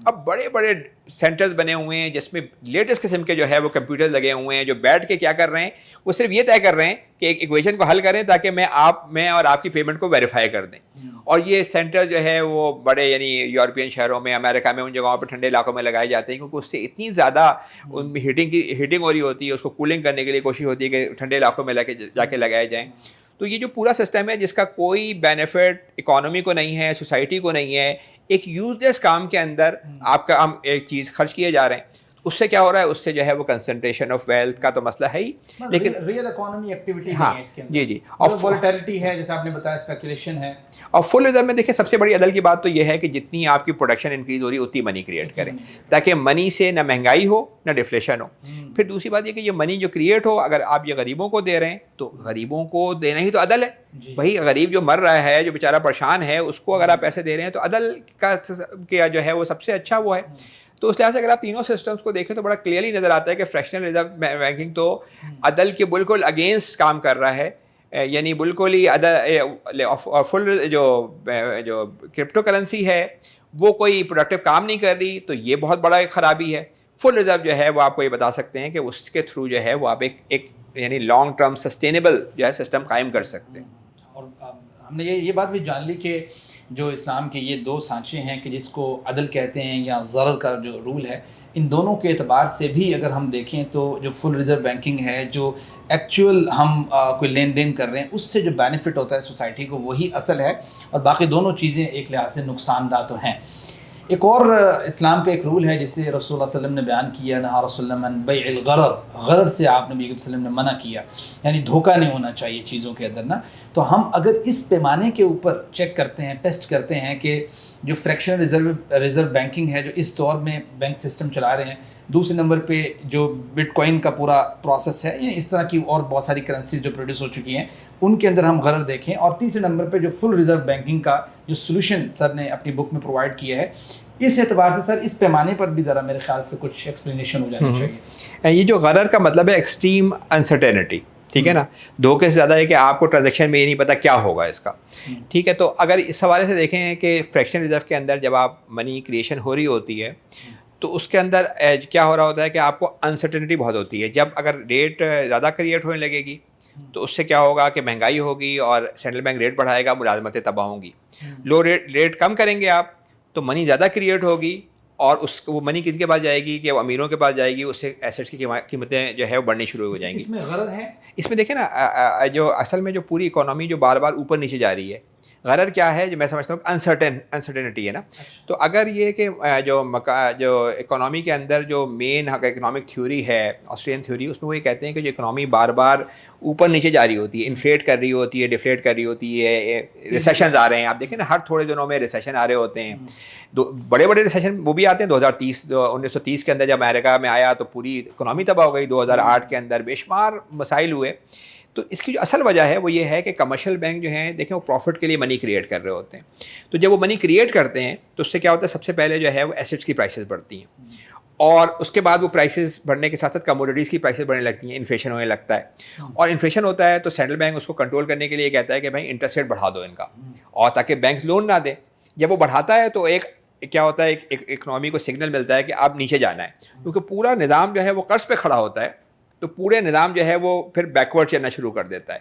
اب بڑے بڑے سینٹرز بنے ہوئے ہیں جس میں لیٹسٹ قسم کے جو ہے وہ کمپیوٹر لگے ہوئے ہیں، جو بیٹھ کے کیا کر رہے ہیں، وہ صرف یہ طے کر رہے ہیں کہ ایک ایکویشن کو حل کریں تاکہ میں اور آپ کی پیمنٹ کو ویریفائی کر دیں۔ اور یہ سینٹر جو ہے وہ بڑے یعنی یورپین شہروں میں، امریکہ میں، ان جگہوں پہ ٹھنڈے علاقوں میں لگائے جاتے ہیں، کیونکہ اس سے اتنی زیادہ ان میں ہیٹنگ ہو رہی ہوتی ہے، اس کو کولنگ کرنے کے لیے کوشش ہوتی ہے کہ ٹھنڈے علاقوں میں جا کے لگائے جائیں۔ تو یہ جو پورا سسٹم ہے جس کا کوئی بینیفٹ اکانومی کو نہیں ہے، سوسائٹی کو نہیں ہے، ایک یوز لیس کام کے اندر آپ کا ہم ایک چیز خرچ کیے جا رہے ہیں، اس سے کیا ہو رہا ہے، اس سے جو ہے وہ کنسنٹریشن آف ویلتھ کا تو مسئلہ ہے ہی، لیکن ریئل اکانومی ایکٹیویٹی ہاں نہیں ہے اس کے اندر۔ جی اور وولٹیلٹی ہے جیسے آپ نے بتایا، اسپیکولیشن ہے۔ اور فل ریزرو میں دیکھیں سب سے بڑی عدل کی بات تو یہ ہے کہ جتنی آپ کی پروڈکشن انکریز ہو رہی ہے اتنی منی کریٹ کریں، تاکہ منی سے نہ مہنگائی ہو نہ ڈیفلیشن ہو۔ پھر دوسری بات یہ کہ یہ منی جو کریٹ ہو، اگر آپ یہ غریبوں کو دے رہے ہیں تو غریبوں کو دینا ہی تو عدل ہے۔ بھائی غریب جو مر رہا ہے، جو بیچارہ پریشان ہے، اس کو اگر آپ پیسے دے رہے ہیں تو عدل کا جو ہے وہ سب سے اچھا وہ ہے۔ تو اس لحاظ سے اگر آپ تینوں سسٹمز کو دیکھیں تو بڑا کلیئرلی نظر آتا ہے کہ فریکشنل ریزرو بینکنگ تو عدل کے بالکل اگینسٹ کام کر رہا ہے، یعنی بالکل ہی فل جو کرپٹو کرنسی ہے وہ کوئی پروڈکٹیو کام نہیں کر رہی، تو یہ بہت بڑا ایک خرابی ہے۔ فل ریزرو جو ہے وہ آپ کو یہ بتا سکتے ہیں کہ اس کے تھرو جو ہے وہ آپ ایک یعنی لانگ ٹرم سسٹینیبل جو ہے سسٹم قائم کر سکتے ہیں۔ اور ہم نے یہ بات بھی جان لی کہ جو اسلام کے یہ دو سانچے ہیں کہ جس کو عدل کہتے ہیں یا ضرر کا جو رول ہے، ان دونوں کے اعتبار سے بھی اگر ہم دیکھیں تو جو فل ریزرو بینکنگ ہے، جو ایکچوئل ہم کوئی لین دین کر رہے ہیں، اس سے جو بینیفٹ ہوتا ہے سوسائٹی کو وہی اصل ہے، اور باقی دونوں چیزیں ایک لحاظ سے نقصان دہ تو ہیں۔ ایک اور اسلام کا ایک رول ہے جسے رسول اللہ صلی اللہ علیہ وسلم نے بیان کیا، نہا رسول اللہ من بیع الغرر، غرر سے آپ نبی صلی اللہ علیہ وسلم نے منع کیا، یعنی دھوکہ نہیں ہونا چاہیے چیزوں کے اندر نا۔ تو ہم اگر اس پیمانے کے اوپر چیک کرتے ہیں، ٹیسٹ کرتے ہیں کہ جو فریکشنل ریزرو بینکنگ ہے جو اس دور میں بینک سسٹم چلا رہے ہیں، دوسرے نمبر پہ جو بٹ کوائن کا پورا پروسیس ہے، یا اس طرح کی اور بہت ساری کرنسیز جو پروڈیوس ہو چکی ہیں ان کے اندر ہم غرر دیکھیں، اور تیسرے نمبر پہ جو فل ریزرو بینکنگ کا جو سولوشن سر نے اپنی بک میں پرووائڈ کیا ہے، اس اعتبار سے سر اس پیمانے پر بھی ذرا میرے خیال سے کچھ ایکسپلینیشن ہو جانی چاہیے۔ یہ جو غرر کا مطلب ہے ایکسٹریم انسرٹینٹی، ٹھیک ہے نا، دھوکے سے زیادہ ہے کہ آپ کو ٹرانزیکشن میں یہ نہیں پتا کیا ہوگا اس کا، ٹھیک ہے۔ تو اگر اس حوالے سے دیکھیں کہ فریکشن ریزرو کے اندر جب آپ منی کریشن ہو رہی ہوتی ہے تو اس کے اندر کیا ہو رہا ہوتا ہے کہ آپ کو انسرٹینٹی بہت ہوتی ہے۔ جب اگر ریٹ زیادہ کریٹ ہونے لگے گی تو اس سے کیا ہوگا کہ مہنگائی ہوگی اور سینٹرل بینک ریٹ بڑھائے گا، ملازمتیں تباہ ہوں گی۔ لو ریٹ کم کریں گے آپ تو منی زیادہ کریٹ ہوگی، اور وہ منی کن کے پاس جائے گی کہ وہ امیروں کے پاس جائے گی، اس سے ایسیٹس کی قیمتیں جو ہے وہ بڑھنی شروع ہو جائیں گی۔ اس میں غرر ہے، اس میں دیکھیں نا جو اصل میں جو پوری اکانومی جو بار بار اوپر نیچے جا رہی ہے، غرر کیا ہے جو میں سمجھتا ہوں انسرٹینٹی ہے نا۔ تو اگر یہ کہ جو اکانومی کے اندر جو مین اکنامک تھیوری ہے، آسٹریلین تھیوری، اس میں وہ یہ کہتے ہیں کہ جو اکانومی بار بار اوپر نیچے جا رہی ہوتی ہے، انفلیٹ کر رہی ہوتی ہے، ڈیفلیٹ کر رہی ہوتی ہے، ریسیشنز آ رہے ہیں، آپ دیکھیں نا ہر تھوڑے دنوں میں ریسیشن آ رہے ہوتے ہیں، بڑے بڑے ریسیشن وہ بھی آتے ہیں۔ 1930 کے اندر جب امریکہ میں آیا تو پوری اکانومی تباہ ہو گئی، 2008 کے اندر بے شمار مسائل ہوئے۔ تو اس کی جو اصل وجہ ہے وہ یہ ہے کہ کمرشل بینک جو ہیں دیکھیں وہ پروفٹ کے لیے منی کریٹ کر رہے ہوتے ہیں، تو جب وہ منی کریٹ کرتے ہیں تو اس سے کیا ہوتا ہے، سب سے پہلے جو ہے وہ ایسیٹس کی پرائسز بڑھتی ہیں، اور اس کے بعد وہ پرائسز بڑھنے کے ساتھ ساتھ کموڈیٹیز کی پرائسز بڑھنے لگتی ہیں، انفلیشن ہونے لگتا ہے، اور انفلیشن ہوتا ہے تو سینٹرل بینک اس کو کنٹرول کرنے کے لیے کہتا ہے کہ بھائی انٹرسٹ ریٹ بڑھا دو ان کا، اور تاکہ بینک لون نہ دیں۔ جب وہ بڑھاتا ہے تو ایک کیا ہوتا ہے، ایک اکنامی کو سگنل ملتا ہے کہ اب نیچے جانا ہے، کیونکہ پورا نظام جو ہے وہ قرض پہ کھڑا ہوتا ہے، تو پورے نظام جو ہے وہ پھر بیکورڈ چلنا شروع کر دیتا ہے۔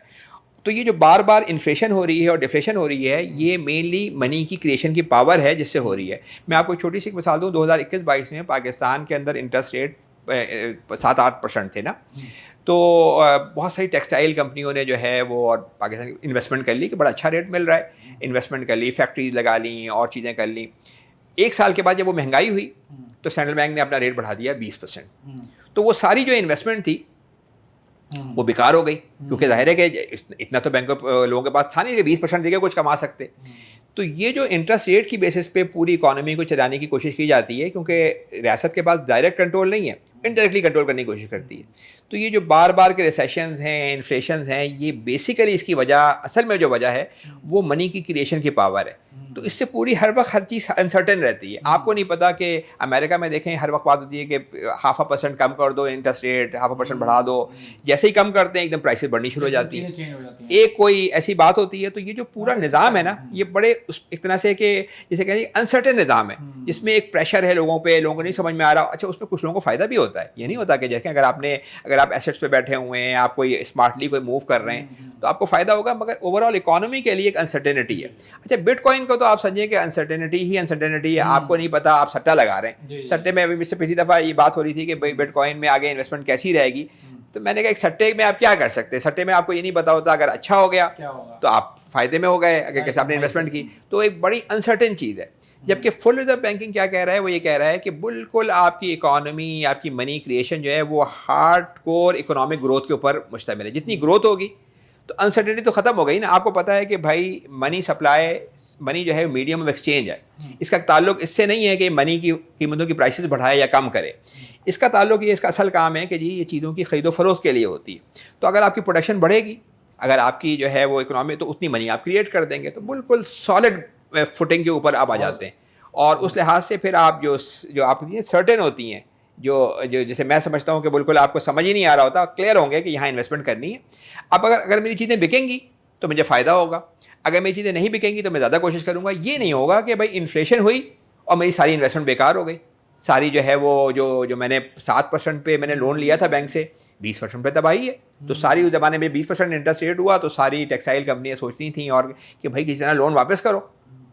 تو یہ جو بار بار انفلیشن ہو رہی ہے اور ڈیفلیشن ہو رہی ہے، یہ مینلی منی کی کریشن کی پاور ہے جس سے ہو رہی ہے۔ میں آپ کو چھوٹی سی مثال دوں، 2021-22 میں پاکستان کے اندر انٹرسٹ ریٹ 7-8% تھے نا، تو بہت ساری ٹیکسٹائل کمپنیوں نے جو ہے وہ اور پاکستان انویسٹمنٹ کر لی کہ بڑا اچھا ریٹ مل رہا ہے، انویسٹمنٹ کر لی، فیکٹریز لگا لیں اور چیزیں کر لیں۔ ایک سال کے بعد جب وہ مہنگائی ہوئی تو سینٹرل بینک نے اپنا ریٹ بڑھا دیا 20%، تو وہ ساری جو انویسٹمنٹ تھی وہ بیکار ہو گئی، کیونکہ ظاہر ہے کہ اتنا تو بینک لوگوں کے پاس تھا نہیں کہ 20% دے کے کچھ کما سکتے۔ تو یہ جو انٹرسٹ ریٹ کی بیسس پہ پوری اکانومی کو چلانے کی کوشش کی جاتی ہے، کیونکہ ریاست کے پاس ڈائریکٹ کنٹرول نہیں ہے، انڈائریکٹلی کنٹرول کرنے کی کوشش کرتی ہے۔ تو یہ جو بار بار کے ریسیشنز ہیں، انفلیشنز ہیں، یہ بیسیکلی اس کی وجہ، اصل میں جو وجہ ہے وہ منی کی کریشن کی پاور ہے۔ تو اس سے پوری ہر وقت ہر چیز انسرٹن رہتی ہے، آپ کو نہیں پتا کہ امریکہ میں دیکھیں ہر وقت بات ہوتی ہے کہ 0.5% کم کر دو انٹرسٹ ریٹ، 0.5% بڑھا دو، جیسے ہی کم کرتے ہیں ایک دم پرائسز بڑھنی شروع ہو جاتی ہیں، ایک کوئی ایسی بات ہوتی ہے۔ تو یہ جو پورا نظام ہے نا، یہ بڑے ایک طرح سے کہ جسے کہیں انسرٹن نظام ہے، جس میں ایک پریشر ہے لوگوں پہ، لوگوں کو نہیں سمجھ میں آ رہا۔ اچھا، اس میں کچھ لوگوں کو فائدہ بھی ہوتا ہے، یہ نہیں ہوتا کہ جیسے اگر آپ ایسیٹس پہ بیٹھے ہوئے ہیں، آپ کوئی اسمارٹلی کوئی موو کر رہے ہیں تو آپ کو فائدہ ہوگا، مگر اوور آل اکانومی کے لیے ایک انسرٹینٹی ہے۔ اچھا، بٹ کوائن کو تو آپ سمجھیں کہ انسرٹینٹی ہے، آپ کو نہیں پتا، آپ سٹا لگا رہے ہیں۔ سٹے میں ابھی مجھ سے پچھلی دفعہ یہ بات ہو رہی تھی کہ بھائی بٹ کوائن میں آگے انویسٹمنٹ کیسی رہے گی، تو میں نے کہا ایک سٹے میں آپ کیا کر سکتے ہیں، سٹے میں آپ کو یہ نہیں پتا ہوتا، اگر اچھا ہو گیا تو آپ فائدے میں ہو گئے، اگر کیسے آپ نے انویسٹمنٹ کی، تو ایک بڑی انسرٹن چیز ہے۔ جبکہ فل ریزرو بینکنگ کیا کہہ رہا ہے، وہ یہ کہہ رہا ہے کہ بالکل آپ کی اکانومی، آپ کی منی کریشن جو ہے وہ ہارڈ کور اکنامک گروتھ کے اوپر مشتمل ہے۔ جتنی گروتھ ہوگی تو انسرٹنٹی تو ختم ہو گئی نا۔ آپ کو پتہ ہے کہ بھائی منی سپلائی، منی جو ہے میڈیم آف ایکسچینج ہے، اس کا تعلق اس سے نہیں ہے کہ منی کی قیمتوں کی پرائسز بڑھائے یا کم کرے، اس کا تعلق یہ، اس کا اصل کام ہے کہ جی یہ چیزوں کی خرید و فروخت کے لیے ہوتی ہے۔ تو اگر آپ کی پروڈکشن بڑھے گی، اگر آپ کی جو ہے وہ اکنامی، تو اتنی منی آپ کریٹ کر دیں گے، تو بالکل سالڈ فوٹنگ کے اوپر آپ آ جاتے ہیں۔ اور اس لحاظ سے پھر آپ جو آپ سرٹن ہوتی ہیں، جو جیسے میں سمجھتا ہوں کہ بالکل آپ کو سمجھ ہی نہیں آ رہا ہوتا، کلیئر ہوں گے کہ یہاں انویسٹمنٹ کرنی ہے۔ اب اگر میری چیزیں بکیں گی تو مجھے فائدہ ہوگا، اگر میری چیزیں نہیں بکیں گی تو میں زیادہ کوشش کروں گا۔ یہ نہیں ہوگا کہ بھائی انفلیشن ہوئی اور میری ساری انویسٹمنٹ بیکار ہو گئی، ساری جو ہے وہ جو میں نے 7% پہ میں نے لون لیا تھا بینک سے، 20% پہ تباہی ہے۔ تو ساری اس زمانے میں 20% انٹرسٹ ریٹ ہوا تو ساری ٹیکسٹائل کمپنیاں سوچنی تھیں اور کہ بھائی کسی طرح لون واپس کرو،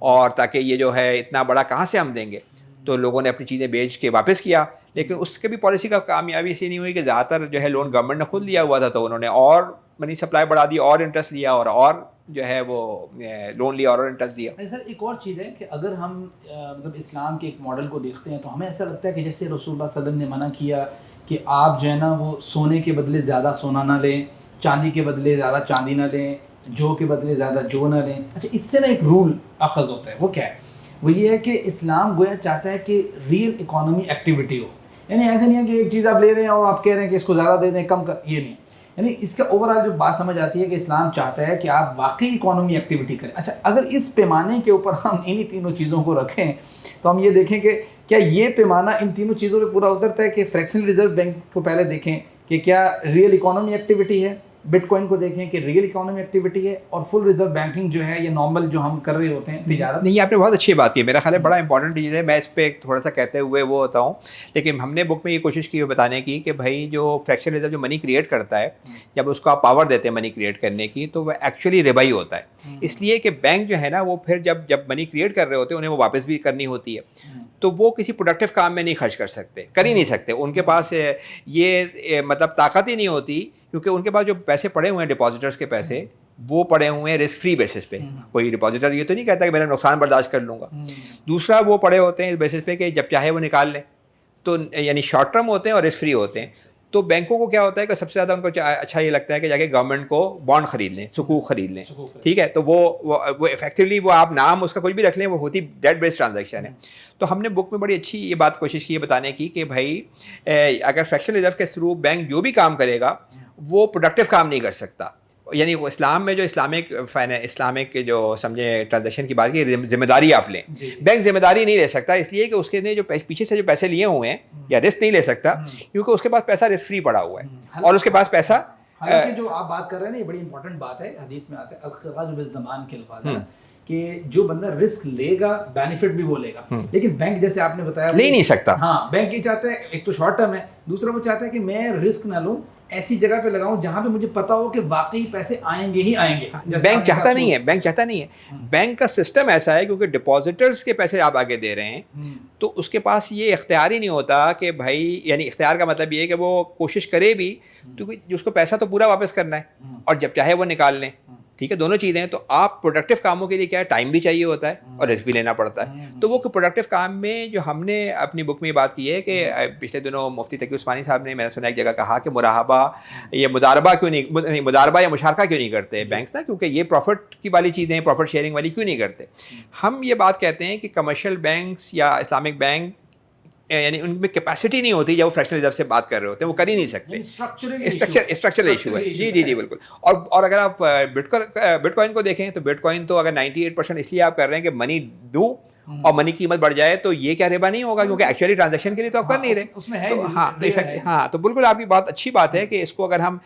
اور تاکہ یہ جو ہے اتنا بڑا کہاں سے ہم دیں گے، تو لوگوں نے اپنی چیزیں بیچ کے واپس کیا. لیکن اس کے بھی پالیسی کا کامیابی اسی نہیں ہوئی کہ زیادہ تر جو ہے لون گورنمنٹ نے خود لیا ہوا تھا، تو انہوں نے اور منی سپلائی بڑھا دی، اور انٹرسٹ لیا، اور جو ہے وہ لون لیا اور انٹرسٹ دیا. سر ایک اور چیز ہے کہ اگر ہم مطلب اسلام کے ایک ماڈل کو دیکھتے ہیں تو ہمیں ایسا لگتا ہے کہ جیسے رسول اللہ صلی اللہ علیہ وسلم نے منع کیا کہ آپ جو ہے نا وہ سونے کے بدلے زیادہ سونا نہ لیں، چاندی کے بدلے زیادہ چاندی نہ لیں، جو کے بدلے زیادہ جو نہ لیں. اچھا اس سے نا ایک رول اخذ ہوتا ہے، وہ کیا ہے؟ وہ یہ ہے کہ اسلام گویا چاہتا ہے کہ ریئل اکانومی ایکٹیویٹی ہو. یعنی ایسا نہیں ہے کہ ایک چیز آپ لے رہے ہیں اور آپ کہہ رہے ہیں کہ اس کو زیادہ دے دیں کم کر، یہ نہیں. یعنی اس کا اوور آل جو بات سمجھ آتی ہے کہ اسلام چاہتا ہے کہ آپ واقعی اکانومی ایکٹیویٹی کریں. اچھا اگر اس پیمانے کے اوپر ہم انہی تینوں چیزوں کو رکھیں تو ہم یہ دیکھیں کہ کیا یہ پیمانہ ان تینوں چیزوں پہ پورا اترتا ہے کہ فریکشنل ریزرو بینک کو پہلے دیکھیں کہ کیا ریئل اکانومی ایکٹیویٹی ہے، بٹ کوائن کو دیکھیں کہ ریئل اکانومی ایکٹیویٹی ہے، اور فل ریزرو بینکنگ جو ہے یہ نارمل جو ہم کر رہے ہوتے ہیں تجارت. نہیں، آپ نے بہت اچھی بات کی، میرا خیال ہے بڑا امپورٹنٹ چیز ہے. میں اس پہ تھوڑا سا کہتے ہوئے وہ ہوتا ہوں، لیکن ہم نے بک میں یہ کوشش کی بتانے کی کہ بھائی جو فریکشن ریزرو جو منی کریٹ کرتا ہے، جب اس کو آپ پاور دیتے ہیں منی کریٹ کرنے کی، تو وہ ایکچولی ربا ہی ہوتا ہے. اس لیے کہ بینک جو ہے نا وہ پھر جب منی کریٹ کر رہے ہوتے ہیں انہیں وہ واپس بھی کرنی ہوتی ہے، تو وہ کسی پروڈکٹیو کام میں نہیں خرچ کر سکتے، کر ہی نہیں سکتے. ان کے پاس یہ مطلب طاقت ہی نہیں ہوتی، کیونکہ ان کے پاس جو پیسے پڑے ہوئے ہیں ڈپازیٹرس کے پیسے، وہ پڑے ہوئے ہیں رسک فری بیسس پہ. کوئی ڈپازیٹر یہ تو نہیں کہتا کہ میں نقصان برداشت کر لوں گا. دوسرا وہ پڑے ہوتے ہیں اس بیسس پہ کہ جب چاہے وہ نکال لیں، تو یعنی شارٹ ٹرم ہوتے ہیں اور رسک فری ہوتے ہیں. تو بینکوں کو کیا ہوتا ہے کہ سب سے زیادہ ان کو اچھا یہ لگتا ہے کہ جا کے گورنمنٹ کو بانڈ خرید لیں، سکوک خرید لیں. ٹھیک ہے، تو وہ افیکٹولی وہ آپ نام اس کا کچھ بھی رکھ لیں، وہ ہوتی ڈیٹ بیسڈ ٹرانزیکشن ہے. تو ہم نے بک میں بڑی اچھی یہ بات کوشش کی ہے بتانے کی کہ بھائی اگر فریکشن ریزرو کے تھرو بینک جو بھی کام کرے گا وہ پروڈکٹیو کام نہیں کر سکتا. یعنی وہ اسلام میں جو اسلامک جو سمجھے ٹرانزیکشن کی بات کی، ذمہ داری آپ لیں. بینک ذمہ داری نہیں لے سکتا، اس لیے کہ اس کے نے جو پیچھے سے جو پیسے لیے ہوئے ہیں یا رسک نہیں لے سکتا، کیونکہ اس کے پاس پیسہ رسک فری پڑا ہوا ہے اور اس کے پاس پیسہ. حالانکہ جو آپ بات کر رہے ہیں نا یہ بڑی امپورٹنٹ بات ہے، حدیث میں آتا ہے الخراج بالضمان کے الفاظ ہیں کہ جو بندہ رسک لے گا بینیفٹ بھی وہ لے گا. لیکن بینک جیسے آپ نے بتایا لے نہیں سکتا. ہاں بینک یہ چاہتا ہے، ایک تو شارٹ ٹرم ہے، دوسرا وہ چاہتا ہے کہ میں رسک نہ لوں، ایسی جگہ پہ لگاؤں جہاں پہ مجھے پتا ہو کہ واقعی پیسے آئیں گے ہی آئیں گے. بینک چاہتا نہیں ہے. بینک کا سسٹم ایسا ہے کیونکہ ڈپازیٹرس کے پیسے آپ آگے دے رہے ہیں، تو اس کے پاس یہ اختیار ہی نہیں ہوتا کہ بھائی، یعنی اختیار کا مطلب یہ ہے کہ وہ کوشش کرے بھی کیونکہ اس کو پیسہ تو پورا واپس کرنا ہے اور جب چاہے وہ نکال لیں. ٹھیک ہے، دونوں چیزیں ہیں. تو آپ پروڈکٹیو کاموں کے لیے کیا ہے، ٹائم بھی چاہیے ہوتا ہے اور رسک بھی لینا پڑتا ہے. تو وہ پروڈکٹیو کام میں جو ہم نے اپنی بک میں بات کی ہے کہ پچھلے دنوں مفتی تقی عثمانی صاحب نے، میں نے سنا ایک جگہ کہا کہ مراحبہ یا مداربہ کیوں نہیں، مداربہ یا مشارکہ کیوں نہیں کرتے بینکس نا، کیونکہ یہ پروفٹ کی والی چیزیں ہیں، پروفٹ شیئرنگ والی کیوں نہیں کرتے. ہم یہ بات کہتے ہیں کہ کمرشل بینکس یا اسلامک بینک یعنی ان میں کیپیسٹی نہیں ہوتی، جب وہ فریکشنل ریزرو سے بات کر رہے ہوتے ہیں وہ کر ہی نہیں سکتے. اسٹرکچرل ایشو ہے. جی بالکل. اور اگر آپ بٹ کوائن کو دیکھیں تو بٹ کوائن تو اگر 98% اس لیے آپ کر رہے ہیں کہ منی دوں اور منی قیمت بڑھ جائے تو یہ کیا ربا نہیں ہوگا، کیونکہ ایکچولی ٹرانزیکشن کے لیے تو آپ کر نہیں رہے. تو بالکل آپ کی بات اچھی بات ہے کہ اس کو اگر ہم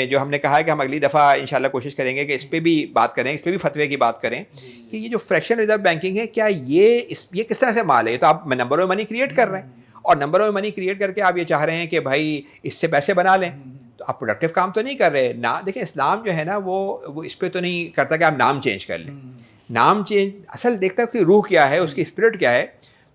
جو ہم نے کہا ہے کہ ہم اگلی دفعہ انشاءاللہ کوشش کریں گے کہ اس پہ بھی بات کریں، اس پہ بھی فتوے کی بات کریں کہ یہ جو فریکشن ریزرو بینکنگ ہے کیا یہ کس طرح سے مال ہے. تو آپ نمبر آف منی کریٹ کر رہے ہیں اور نمبر آف منی کریٹ کر کے آپ یہ چاہ رہے ہیں کہ بھائی اس سے پیسے بنا لیں، تو آپ پروڈکٹیو کام تو نہیں کر رہے نا. دیکھیں اسلام جو ہے نا وہ اس پہ تو نہیں کرتا کہ آپ نام چینج کر لیں. نام چینج اصل دیکھتا ہے کہ روح کیا ہے، اس کی اسپرٹ کیا ہے.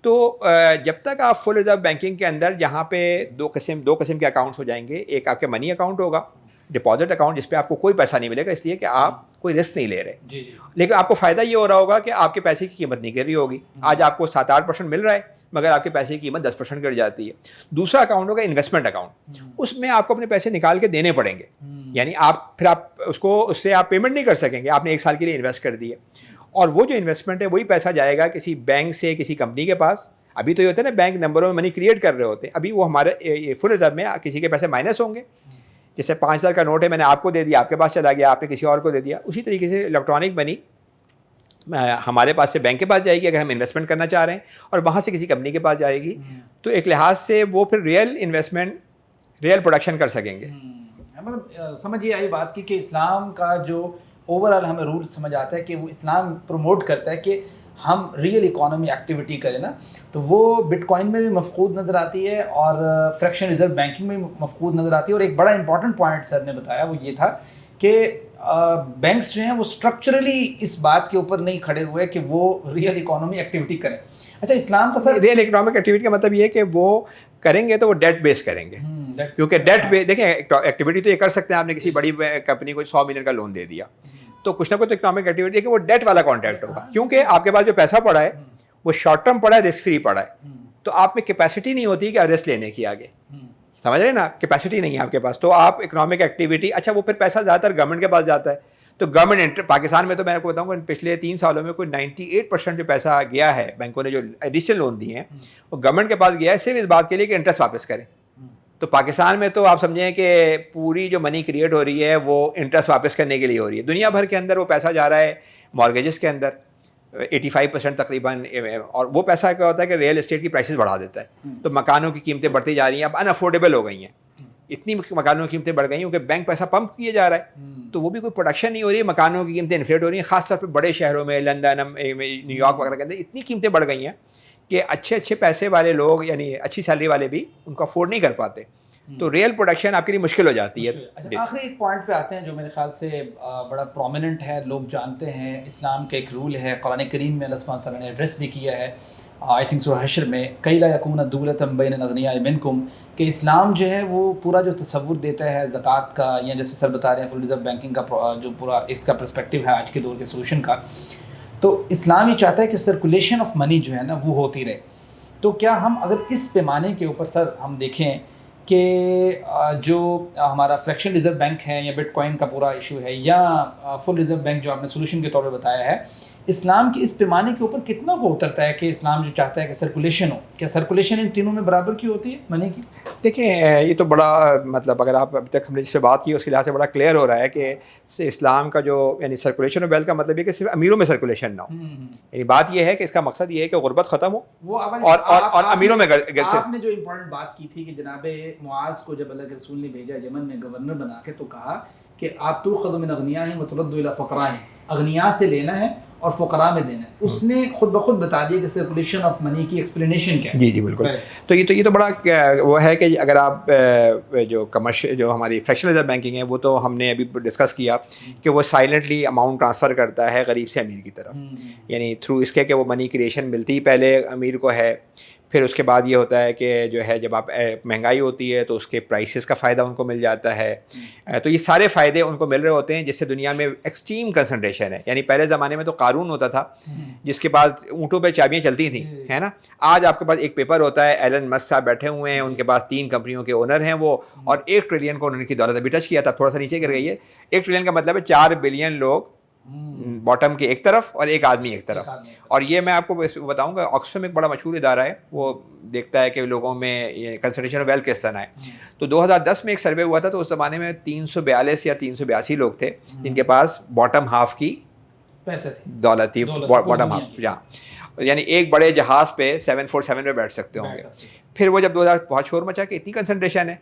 تو جب تک آپ فل ریزرو بینکنگ کے اندر جہاں پہ دو قسم کے اکاؤنٹس ہو جائیں گے، ایک آپ کے منی اکاؤنٹ ہوگا، ڈپازٹ اکاؤنٹ جس پہ آپ کو کوئی پیسہ نہیں ملے گا اس لیے کہ آپ کوئی رسک نہیں لے رہے، لیکن آپ کو فائدہ یہ ہو رہا ہوگا کہ آپ کے پیسے کی قیمت نہیں گر رہی ہوگی. آج آپ کو 7-8% مل رہا ہے مگر آپ کے پیسے کی قیمت 10% گر جاتی ہے. دوسرا اکاؤنٹ ہوگا انویسٹمنٹ اکاؤنٹ، اس میں آپ کو اپنے پیسے نکال کے دینے پڑیں گے، یعنی آپ اس سے آپ پیمنٹ نہیں کر سکیں گے، آپ نے 1 سال کے لیے انویسٹ کر دیے اور وہ جو انویسٹمنٹ ہے وہی پیسہ جائے گا کسی بینک سے کسی کمپنی کے پاس. ابھی تو یہ ہوتا ہے نا بینک نمبروں میں منی کریٹ کر رہے ہوتے ہیں، ابھی وہ ہمارے فل ریزرو میں کسی کے پیسے مائنس ہوں گے. جیسے 5,000 کا نوٹ ہے، میں نے آپ کو دے دیا، آپ کے پاس چلا گیا، آپ نے کسی اور کو دے دیا. اسی طریقے سے الیکٹرانک منی ہمارے پاس سے بینک کے پاس جائے گی اگر ہم انویسٹمنٹ کرنا چاہ رہے ہیں، اور وہاں سے کسی کمپنی کے پاس جائے گی. تو ایک لحاظ سے وہ پھر ریئل انویسٹمنٹ، ریئل پروڈکشن کر سکیں گے. مطلب سمجھ یہ آئی بات کی کہ اسلام کا جو اوور آل ہمیں رول سمجھ آتا ہے کہ وہ اسلام پروموٹ کرتا ہے کہ ہم ریئل اکانومی ایکٹیویٹی کریں نا، تو وہ بٹ کوائن میں بھی مفقود نظر آتی ہے اور فریکشن ریزرو بینکنگ میں بھی مفقود نظر آتی ہے. اور ایک بڑا امپورٹنٹ پوائنٹ سر نے بتایا وہ یہ تھا کہ بینکس جو ہیں وہ اسٹرکچرلی اس بات کے اوپر نہیں کھڑے ہوئے کہ وہ ریئل اکانومی ایکٹیویٹی کریں. اچھا اسلام کا سر ریئل اکنامک ایکٹیویٹی کا مطلب یہ ہے کہ وہ کریں گے تو وہ ڈیٹ بیس کریں گے, کیونکہ ڈیٹ بیس دیکھیں ایکٹیویٹی تو یہ کر سکتے ہیں, آپ نے کسی بڑی کمپنی کو 100 ملین کا لون دے دیا تو کچھ نہ کچھ اکنامک ایکٹیویٹی ہے کہ وہ ڈیٹ والا کانٹریکٹ ہوگا, کیونکہ آپ کے پاس جو پیسہ پڑا ہے وہ شارٹ ٹرم پڑا ہے, رسک فری پڑا ہے, تو آپ میں کیپیسٹی نہیں ہوتی کہ رسک لینے کی آگے, سمجھ رہے ہیں نا, کیپیسٹی نہیں ہے آپ کے پاس, تو آپ اکنامک ایکٹیویٹی. اچھا وہ پھر پیسہ زیادہ تر گورنمنٹ کے پاس جاتا ہے, تو گورنمنٹ پاکستان میں تو میں آپ کو بتاؤں گا پچھلے 3 سالوں میں کوئی 98% جو پیسہ گیا ہے بینکوں نے جو ایڈیشنل لون دیے ہیں وہ گورنمنٹ کے پاس گیا ہے صرف اس بات کے لیے کہ انٹرسٹ واپس کریں. تو پاکستان میں تو آپ سمجھیں کہ پوری جو منی کریٹ ہو رہی ہے وہ انٹرسٹ واپس کرنے کے لیے ہو رہی ہے. دنیا بھر کے اندر وہ پیسہ جا رہا ہے مارگیجز کے اندر 85% تقریباً, اور وہ پیسہ کیا ہوتا ہے کہ ریئل اسٹیٹ کی پرائسز بڑھا دیتا ہے, تو مکانوں کی قیمتیں بڑھتی جا رہی ہیں, اب ان افورڈیبل ہو گئی ہیں, اتنی مکانوں کی قیمتیں بڑھ گئی ہیں کیونکہ بینک پیسہ پمپ کیے جا رہا ہے, تو وہ بھی کوئی پروڈکشن نہیں ہو رہی ہے, مکانوں کی قیمتیں انفلیٹ ہو رہی ہیں, خاص طور پہ بڑے شہروں میں لندن نیو یارک وغیرہ کے اندر اتنی قیمتیں بڑھ گئی ہیں کہ اچھے پیسے والے لوگ یعنی اچھی سیلری والے بھی ان کو افورڈ نہیں کر پاتے, تو ریئل پروڈکشن آپ کے لیے مشکل ہو جاتی ہے. اچھا آخری ایک پوائنٹ پہ آتے ہیں جو میرے خیال سے بڑا پرومیننٹ ہے, لوگ جانتے ہیں, اسلام کا ایک رول ہے, قرآن کریم میں اللہ سبحانہ تعالیٰ نے ایڈریس بھی کیا ہے, آئی تھنک سورہ حشر میں, کئی لا یکون دولۃ بین الاغنیاء منکم, کہ اسلام جو ہے وہ پورا جو تصور دیتا ہے زکوٰۃ کا, یا جیسے سر بتا رہے ہیں فل ریزرو بینکنگ کا جو پورا اس کا پرسپیکٹیو ہے آج کے دور کے سولوشن کا, تو اسلام یہ چاہتا ہے کہ سرکولیشن آف منی جو ہے نا وہ ہوتی رہے. تو کیا ہم اگر اس پیمانے کے اوپر سر ہم دیکھیں کہ جو ہمارا فریکشن ریزرو بینک ہے یا بٹ کوائن کا پورا ایشو ہے یا فل ریزرو بینک جو آپ نے سولوشن کے طور پہ بتایا ہے, اسلام کے اس پیمانے کے اوپر کتنا وہ اترتا ہے کہ اسلام جو چاہتا ہے کہ سرکولیشن ہو, کیا سرکولیشن ان تینوں میں برابر کی ہوتی ہے منی کی؟ دیکھیں یہ تو بڑا مطلب اگر آپ ابھی تک ہم نے جس سے بات کی اس کے لحاظ سے بڑا کلیئر ہو رہا ہے کہ اسلام کا جو یعنی سرکولیشن آف ویلتھ کا مطلب یہ کہ صرف امیروں میں سرکولیشن نہ ہو, یعنی بات یہ ہے کہ اس کا مقصد یہ ہے کہ غربت ختم ہو اور امیروں میں. آپ نے جو امپورٹنٹ بات کی تھی کہ جناب معاذ کو جب اللہ کے رسول نے بھیجا یمن میں گورنر بنا کے, تو کہا کہ آپ تؤخذ من اغنیاءہم وترد الی فقراءہم, اغنیاء سے لینا ہے اور فقراء میں دینا ہے. اس نے خود بخود بتا دیا کہ سرکولیشن آف منی کی ایکسپلینیشن کیا ہے. جی بالکل. تو یہ تو بڑا وہ ہے کہ اگر آپ جو کمرشل جو ہماری فریکشنل ریزرو بینکنگ ہے وہ تو ہم نے ابھی ڈسکس کیا کہ وہ سائلنٹلی اماؤنٹ ٹرانسفر کرتا ہے غریب سے امیر کی طرف, یعنی تھرو اس کے کہ وہ منی کریشن ملتی ہی پہلے امیر کو ہے, پھر اس کے بعد یہ ہوتا ہے کہ جو ہے جب آپ مہنگائی ہوتی ہے تو اس کے پرائسز کا فائدہ ان کو مل جاتا ہے, تو یہ سارے فائدے ان کو مل رہے ہوتے ہیں جس سے دنیا میں ایکسٹریم کنسنٹریشن ہے. یعنی پہلے زمانے میں تو قارون ہوتا تھا جس کے پاس اونٹوں پہ چابیاں چلتی تھیں, ہے نا, آج آپ کے پاس ایک پیپر ہوتا ہے, ایلن مسک صاحب بیٹھے ہوئے ہیں, ان کے پاس 3 کمپنیوں کے اونر ہیں وہ, اور 1 ٹریلین کو انہوں نے کی دولت ابھی ٹچ کیا تھا, تھوڑا سا نیچے گر گئی ہے. 1 ٹریلین کا مطلب ہے 4 بلین لوگ باٹم کے ایک طرف اور 1 آدمی ایک طرف. اور یہ میں آپ کو بتاؤں گا آکسفیم ایک بڑا مشہور ادارہ ہے, وہ دیکھتا ہے کہ لوگوں میں یہ کنسنٹریشن آف ویلتھ کس طرح ہے. تو 2010 میں ایک سروے ہوا تھا, تو اس زمانے میں 342 یا 382 لوگ تھے جن کے پاس باٹم ہاف کی دولت تھی, باٹم ہاف, یعنی ایک بڑے جہاز پہ 747 پہ بیٹھ سکتے ہوں گے. پھر وہ جب 2000 بہت شور مچا کہ اتنی کنسنٹریشن ہے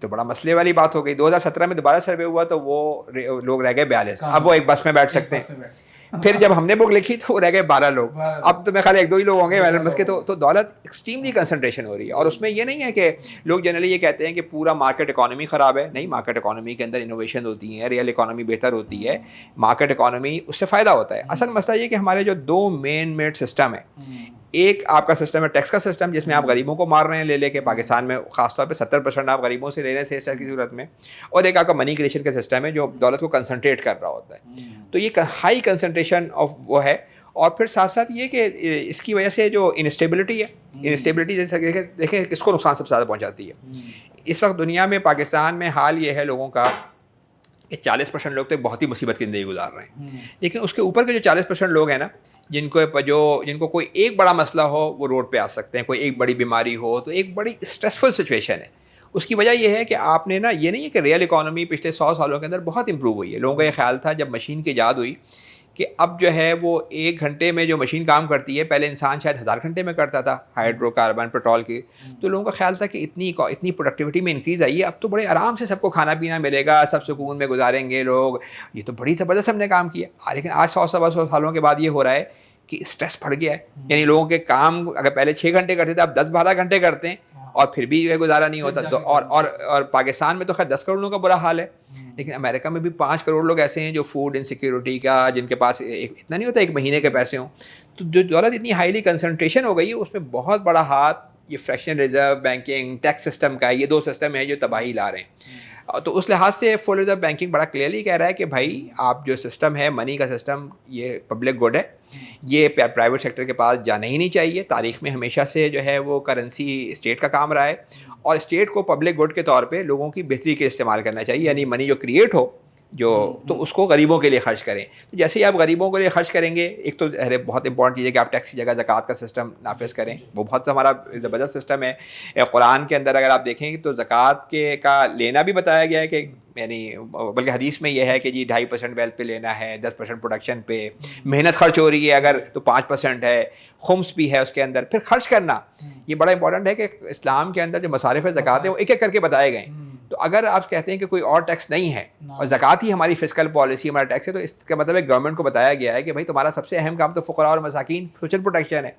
تو بڑا مسئلے والی بات ہو گئی. 2017 میں دوبارہ سروے ہوا تو وہ لوگ رہ گئے 42, اب وہ ایک بس میں بیٹھ سکتے ہیں. پھر جب ہم نے بک لکھی تو وہ رہ گئے 12 لوگ, اب تو میں خالی 1-2 ہی لوگ ہوں گے ایلن مسک کے. تو دولت ایکسٹریملی کنسنٹریشن ہو رہی ہے. اور اس میں یہ نہیں ہے کہ لوگ جنرلی یہ کہتے ہیں کہ پورا مارکیٹ اکانومی خراب ہے, نہیں, مارکیٹ اکانومی کے اندر انوویشن ہوتی ہیں, ریئل اکانومی بہتر ہوتی ہے, مارکیٹ اکانومی اس سے فائدہ ہوتا ہے. اصل مسئلہ یہ کہ ہمارے جو 2 مین میڈ سسٹم ہیں, ایک آپ کا سسٹم ہے ٹیکس کا سسٹم جس میں آپ غریبوں کو مار رہے ہیں لے کے, پاکستان میں خاص طور پہ 70% آپ غریبوں سے لے رہے ہیں 6 کی صورت میں, اور ایک آپ کا منی کریشن کا سسٹم ہے جو دولت کو کنسنٹریٹ کر رہا ہوتا ہے. تو یہ ہائی کنسنٹریشن آف وہ ہے. اور پھر ساتھ ساتھ یہ کہ اس کی وجہ سے جو انسٹیبلٹی ہے, انسٹیبلٹی جیسے دیکھیں کس کو نقصان سب سے زیادہ پہنچاتی ہے. اس وقت دنیا میں پاکستان میں حال یہ ہے لوگوں کا کہ 40% لوگ تو بہت ہی مصیبت کی زندگی گزار رہے ہیں, لیکن اس کے اوپر کے جو 40% لوگ ہیں نا, جن کو کوئی ایک بڑا مسئلہ ہو وہ روڈ پہ آ سکتے ہیں, کوئی ایک بڑی بیماری ہو تو ایک بڑی اسٹریسفل سچویشن ہے. اس کی وجہ یہ ہے کہ آپ نے نا, یہ نہیں ہے کہ ریئل اکانومی پچھلے 100 سالوں کے اندر بہت امپروو ہوئی ہے. لوگوں کا یہ خیال تھا جب مشین کی ایجاد ہوئی کہ اب جو ہے وہ 1 گھنٹے میں جو مشین کام کرتی ہے, پہلے انسان شاید 1000 گھنٹے میں کرتا تھا ہائیڈرو کاربن پیٹرول کی. تو لوگوں کا خیال تھا کہ اتنی پروڈکٹیوٹی میں انکریز آئی ہے, اب تو بڑے آرام سے سب کو کھانا پینا ملے گا, سب سکون میں گزاریں گے لوگ, یہ تو بڑی زبردست ہم نے کام کیا. لیکن آج 100 سالوں کے بعد یہ ہو رہا ہے کہ اسٹریس بڑھ گیا ہے. یعنی لوگوں کے کام اگر پہلے 6 گھنٹے کرتے تھے اب 10-12 گھنٹے کرتے ہیں, اور پھر بھی گزارا نہیں ہوتا. تو اور پاکستان میں تو خیر 10 کروڑوں کا برا حال ہے, لیکن امریکہ میں بھی 5 کروڑ لوگ ایسے ہیں جو فوڈ انسیکیورٹی کا, جن کے پاس اتنا نہیں ہوتا ایک مہینے کے پیسے ہوں. تو جو دولت اتنی ہائیلی کنسنٹریشن ہو گئی ہے, اس میں بہت بڑا ہاتھ یہ fraction reserve banking tax system کا ہے. یہ 2 سسٹم ہیں جو تباہی لا رہے ہیں. تو اس لحاظ سے فل ریزرو بینکنگ بڑا کلیئرلی کہہ رہا ہے کہ بھائی آپ جو سسٹم ہے منی کا سسٹم, یہ پبلک گڈ ہے, یہ پرائیویٹ سیکٹر کے پاس جانا ہی نہیں چاہیے. تاریخ میں ہمیشہ سے جو ہے وہ کرنسی اسٹیٹ کا کام رہا ہے, اور اسٹیٹ کو پبلک گڈ کے طور پہ لوگوں کی بہتری کے استعمال کرنا چاہیے. یعنی منی جو کریٹ ہو تو اس کو غریبوں کے لیے خرچ کریں. تو جیسے ہی آپ غریبوں کے لیے خرچ کریں گے, ایک تو بہت امپورٹنٹ چیز ہے کہ آپ ٹیکس کی جگہ زکوٰۃ کا سسٹم نافذ کریں. وہ بہت ہمارا زبردست سسٹم ہے. قرآن کے اندر اگر آپ دیکھیں گے تو زکوٰۃ کا لینا بھی بتایا گیا ہے کہ یعنی بلکہ حدیث میں یہ ہے کہ جی 2.5% ویلتھ پہ لینا ہے, 10% پروڈکشن پہ, محنت خرچ ہو رہی ہے اگر تو 5% ہے, خمس بھی ہے اس کے اندر. پھر خرچ کرنا یہ بڑا امپورٹنٹ ہے کہ اسلام کے اندر جو مصارف زکوٰۃ ہیں وہ ایک ایک کر کے بتائے گئے ہیں. تو اگر آپ کہتے ہیں کہ کوئی اور ٹیکس نہیں ہے اور زکوٰۃ ہی ہماری فسکل پالیسی ہمارا ٹیکس ہے, تو اس کا مطلب ہے گورنمنٹ کو بتایا گیا ہے کہ بھائی تمہارا سب سے اہم کام تو فقراء اور مساکین سوشل پروٹیکشن ہے.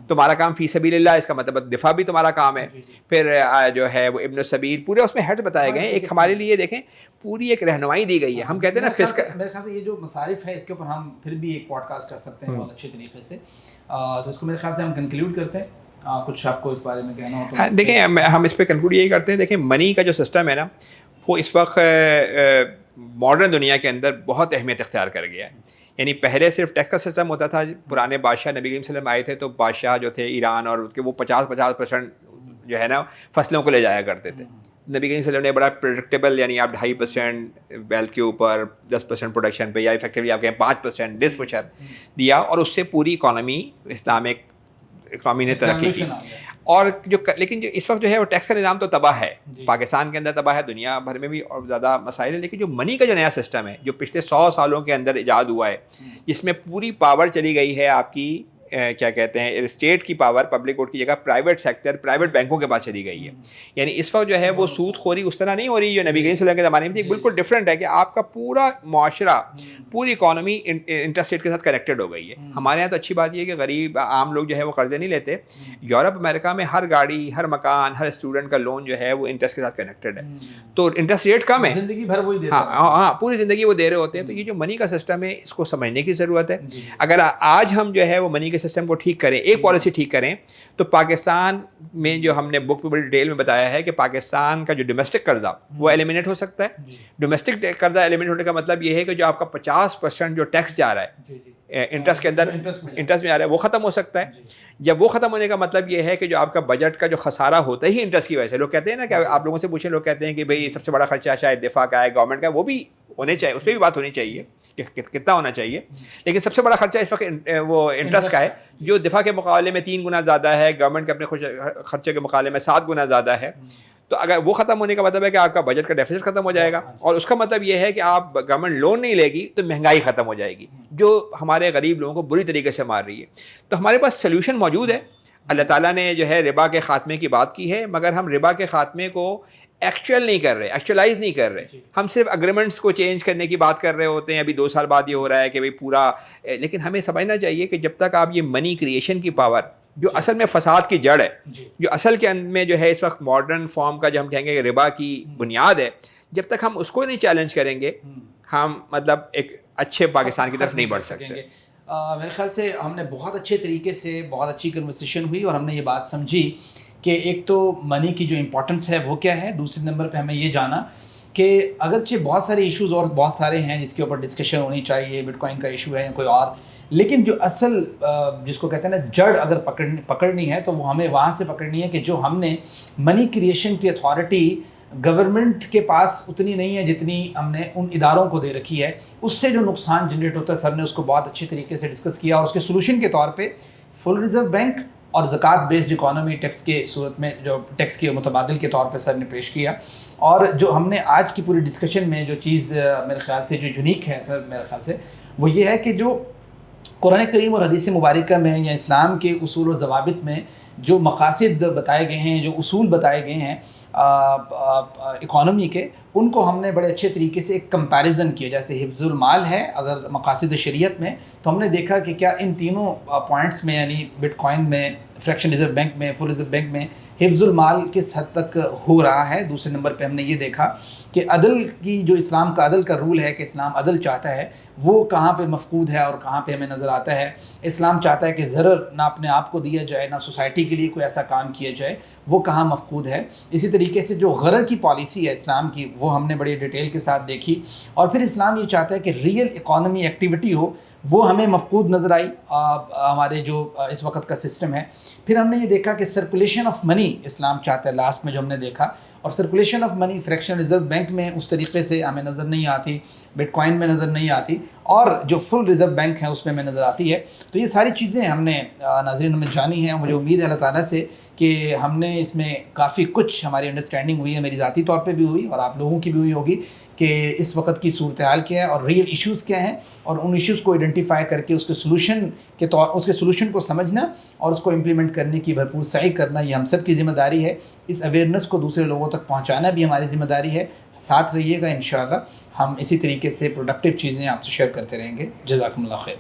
تمہارا کام فی سبیل اللہ, اس کا مطلب دفاع بھی تمہارا کام ہے. پھر جو ہے وہ ابن السبیل, پورے اس میں ہیڈ بتائے گئے ہیں. ایک ہمارے لیے دیکھیں پوری ایک رہنمائی دی گئی ہے. ہم کہتے ہیں نا فسکل, میرے خیال سے یہ جو مصارف ہے اس کے اوپر ہم پھر بھی ایک پوڈ کاسٹ کر سکتے ہیں بہت اچھے طریقے سے. تو اس کو میرے خیال سے ہم کنکلوڈ کرتے ہیں. کچھ آپ کو اس بارے میں کہنا ہو تو دیکھیں ہم اس پہ کنکلوڈ یہی کرتے ہیں. دیکھیں منی کا جو سسٹم ہے نا وہ اس وقت ماڈرن دنیا کے اندر بہت اہمیت اختیار کر گیا ہے. یعنی پہلے صرف ٹیکس کا سسٹم ہوتا تھا. پرانے بادشاہ نبی کریم صلی اللہ علیہ وسلم آئے تھے تو بادشاہ جو تھے ایران اور وہ 50% جو ہے نا فصلوں کو لے جایا کرتے تھے. نبی کریم صلی اللہ علیہ وسلم نے بڑا پریڈکٹیبل, یعنی آپ 2.5% ویلتھ کے اوپر 10% پروڈکشن پہ, یا افیکٹولی آپ کہیں 5% ڈسفوچر دیا, اور اس سے پوری اکانومی اسلامک اکانومی نے ترقی کی. اور لیکن جو اس وقت جو ہے وہ ٹیکس کا نظام تو تباہ ہے, پاکستان کے اندر تباہ ہے, دنیا بھر میں بھی اور زیادہ مسائل ہیں. لیکن جو منی کا جو نیا سسٹم ہے جو پچھلے 100 سالوں کے اندر ایجاد ہوا ہے, جس میں پوری پاور چلی گئی ہے آپ کی کیا کہتے ہیں اسٹیٹ کی پاور پبلک گڈ کی جگہ پرائیویٹ سیکٹر پرائیویٹ بینکوں کے پاس چلی گئی ہے. یعنی اس وقت جو ہے وہ سود خوری اس طرح نہیں ہو رہی جو نبی کریم صلی اللہ علیہ وسلم کے زمانے میں تھی. بالکل ڈفرینٹ ہے کہ آپ کا پورا معاشرہ پوری اکانومی انٹرسٹیٹ کے ساتھ کنیکٹڈ ہو گئی ہے. ہمارے یہاں تو اچھی بات یہ ہے کہ غریب عام لوگ جو ہے وہ قرضے نہیں لیتے. یورپ امریکہ میں ہر گاڑی, ہر مکان, ہر اسٹوڈنٹ کا لون جو ہے وہ انٹرسٹ کے ساتھ کنیکٹڈ ہے, تو انٹرسٹ ریٹ کم ہے, زندگی بھر وہی دیتے ہیں. ہاں پوری زندگی وہ دے رہے ہوتے ہیں. تو یہ جو منی کا سسٹم ہے اس کو سمجھنے کی ضرورت ہے. اگر آج ہم جو ہے وہ منی کے سسٹم کو ٹھیک کریں, ایک پالیسی ٹھیک کریں, تو پاکستان میں جو ہم نے بک پہ بڑی ڈیٹیل میں بتایا ہے کہ پاکستان کا جو ڈومیسٹک قرضہ وہ ایلیمنیٹ ہو سکتا ہے. ڈومیسٹک قرضہ ایلیمنیٹ ہونے کا مطلب یہ ہے کہ جو آپ کا 50% جو ٹیکس جا رہا ہے انٹرسٹ کے اندر, انٹرسٹ میں آ رہا ہے, وہ ختم ہو سکتا ہے. جب وہ ختم ہونے کا مطلب یہ ہے کہ جو آپ کا بجٹ کا جو خسارہ ہوتا ہی انٹرسٹ کی وجہ سے, لوگ کہتے ہیں نا کہ آپ لوگوں سے پوچھیں, لوگ کہتے ہیں کہ بھئی سب سے بڑا خرچہ شاید دفاع کا ہے, گورنمنٹ کا, وہ بھی ہونے چاہیے, اس پہ بھی بات ہونی چاہیے کہ کتنا ہونا چاہیے. لیکن سب سے بڑا خرچہ اس وقت وہ انٹرسٹ کا ہے, جو دفاع کے مقابلے میں 3 گنا زیادہ ہے, گورنمنٹ کے اپنے خرچے کے مقابلے میں 7 گنا زیادہ ہے. تو اگر وہ ختم ہونے کا مطلب ہے کہ آپ کا بجٹ کا ڈیفیسٹ ختم ہو جائے گا, اور اس کا مطلب یہ ہے کہ آپ گورنمنٹ لون نہیں لے گی تو مہنگائی ختم ہو جائے گی, جو ہمارے غریب لوگوں کو بری طریقے سے مار رہی ہے. تو ہمارے پاس سلیوشن موجود ہے. اللہ تعالیٰ نے جو ہے ربا کے خاتمے کی بات کی ہے, مگر ہم ربا کے خاتمے کو ایکچوئل نہیں کر رہے, ایکچوئلائز نہیں کر رہے. ہم صرف اگریمنٹس کو چینج کرنے کی بات کر رہے ہوتے ہیں. ابھی 2 سال بعد یہ ہو رہا ہے کہ بھئی پورا, لیکن ہمیں سمجھنا چاہیے کہ جب تک آپ یہ منی کریشن کی پاور جو اصل میں فساد کی جڑ ہے, جو اصل کے اندر میں جو ہے اس وقت ماڈرن فارم کا جو ہم کہیں گے ربا کی بنیاد ہے, جب تک ہم اس کو نہیں چیلنج کریں گے ہم مطلب ایک اچھے پاکستان کی طرف نہیں بڑھ سکتے. میرے خیال سے ہم نے بہت اچھے طریقے سے بہت اچھی کنورسیشن ہوئی, اور ہم نے یہ بات سمجھی کہ ایک تو منی کی جو امپورٹنس ہے وہ کیا ہے, دوسرے نمبر پہ ہمیں یہ جانا کہ اگرچہ بہت سارے ایشوز اور بہت سارے ہیں جس کے اوپر ڈسکشن ہونی چاہیے, بٹ کوائن کا ایشو ہے یا کوئی اور, لیکن جو اصل جس کو کہتے ہیں نا جڑ اگر پکڑنی ہے تو وہ ہمیں وہاں سے پکڑنی ہے کہ جو ہم نے منی کریشن کی اتھارٹی گورنمنٹ کے پاس اتنی نہیں ہے جتنی ہم نے ان اداروں کو دے رکھی ہے. اس سے جو نقصان جنریٹ ہوتا ہے, سر نے اس کو بہت اچھے طریقے سے ڈسکس کیا, اور اس کے سولوشن کے طور پہ فل ریزرو بینک اور زکوٰۃ بیسڈ اکانومی ٹیکس کے صورت میں جو ٹیکس کے متبادل کے طور پہ سر نے پیش کیا. اور جو ہم نے آج کی پوری ڈسکشن میں جو چیز میرے خیال سے جو یونیک ہے سر میرے خیال سے وہ یہ ہے کہ جو قرآن کریم اور حدیث مبارکہ میں یا اسلام کے اصول و ضوابط میں جو مقاصد بتائے گئے ہیں, جو اصول بتائے گئے ہیں, اکانومی کے، ان کو ہم نے بڑے اچھے طریقے سے ایک کمپیریزن کیا. جیسے حفظ المال ہے اگر مقاصد شریعت میں، تو ہم نے دیکھا کہ کیا ان تینوں پوائنٹس میں، یعنی بٹ کوائن میں، فریکشن ریزرو بینک میں، فل ریزرو بینک میں، حفظ المال کس حد تک ہو رہا ہے. دوسرے نمبر پہ ہم نے یہ دیکھا کہ عدل کی جو اسلام کا عدل کا رول ہے کہ اسلام عدل چاہتا ہے، وہ کہاں پہ مفقود ہے اور کہاں پہ ہمیں نظر آتا ہے. اسلام چاہتا ہے کہ ضرر نہ اپنے آپ کو دیا جائے، نہ سوسائٹی کے لیے کوئی ایسا کام کیا جائے، وہ کہاں مفقود ہے. اسی طریقے سے جو غرر کی پالیسی ہے اسلام کی، وہ ہم نے بڑی ڈیٹیل کے ساتھ دیکھی. اور پھر اسلام یہ چاہتا ہے کہ ریئل اکانومی ایکٹیویٹی ہو، وہ ہمیں مفقود نظر آئی ہمارے جو اس وقت کا سسٹم ہے. پھر ہم نے یہ دیکھا کہ سرکولیشن آف منی اسلام چاہتا ہے، لاسٹ میں جو ہم نے دیکھا. اور circulation of money friction reserve bank میں اس طریقے سے ہمیں نظر نہیں آتی، بٹ کوائن میں نظر نہیں آتی، اور جو فل ریزرو بینک ہے اس میں ہمیں نظر آتی ہے. تو یہ ساری چیزیں ہم نے ناظرین میں جانی ہیں، اور مجھے امید ہے اللہ تعالیٰ سے کہ ہم نے اس میں کافی کچھ ہماری انڈرسٹینڈنگ ہوئی ہے، میری ذاتی طور پہ بھی ہوئی اور آپ لوگوں کی بھی ہوئی ہوگی کہ اس وقت کی صورتحال کیا ہے اور ریئل ایشوز کیا ہیں، اور ان ایشوز کو آئیڈینٹیفائی کر کے اس کے سلوشن کو سمجھنا اور اس کو امپلیمنٹ کرنے کی بھرپور سعی کرنا، یہ ہم سب کی ذمہ داری ہے. اس اویئرنیس کو دوسرے لوگوں تک پہنچانا بھی ہماری ذمہ داری ہے. ساتھ رہیے گا، انشاءاللہ ہم اسی طریقے سے پروڈکٹیو چیزیں آپ سے شیئر کرتے رہیں گے. جزاکم اللہ خیر.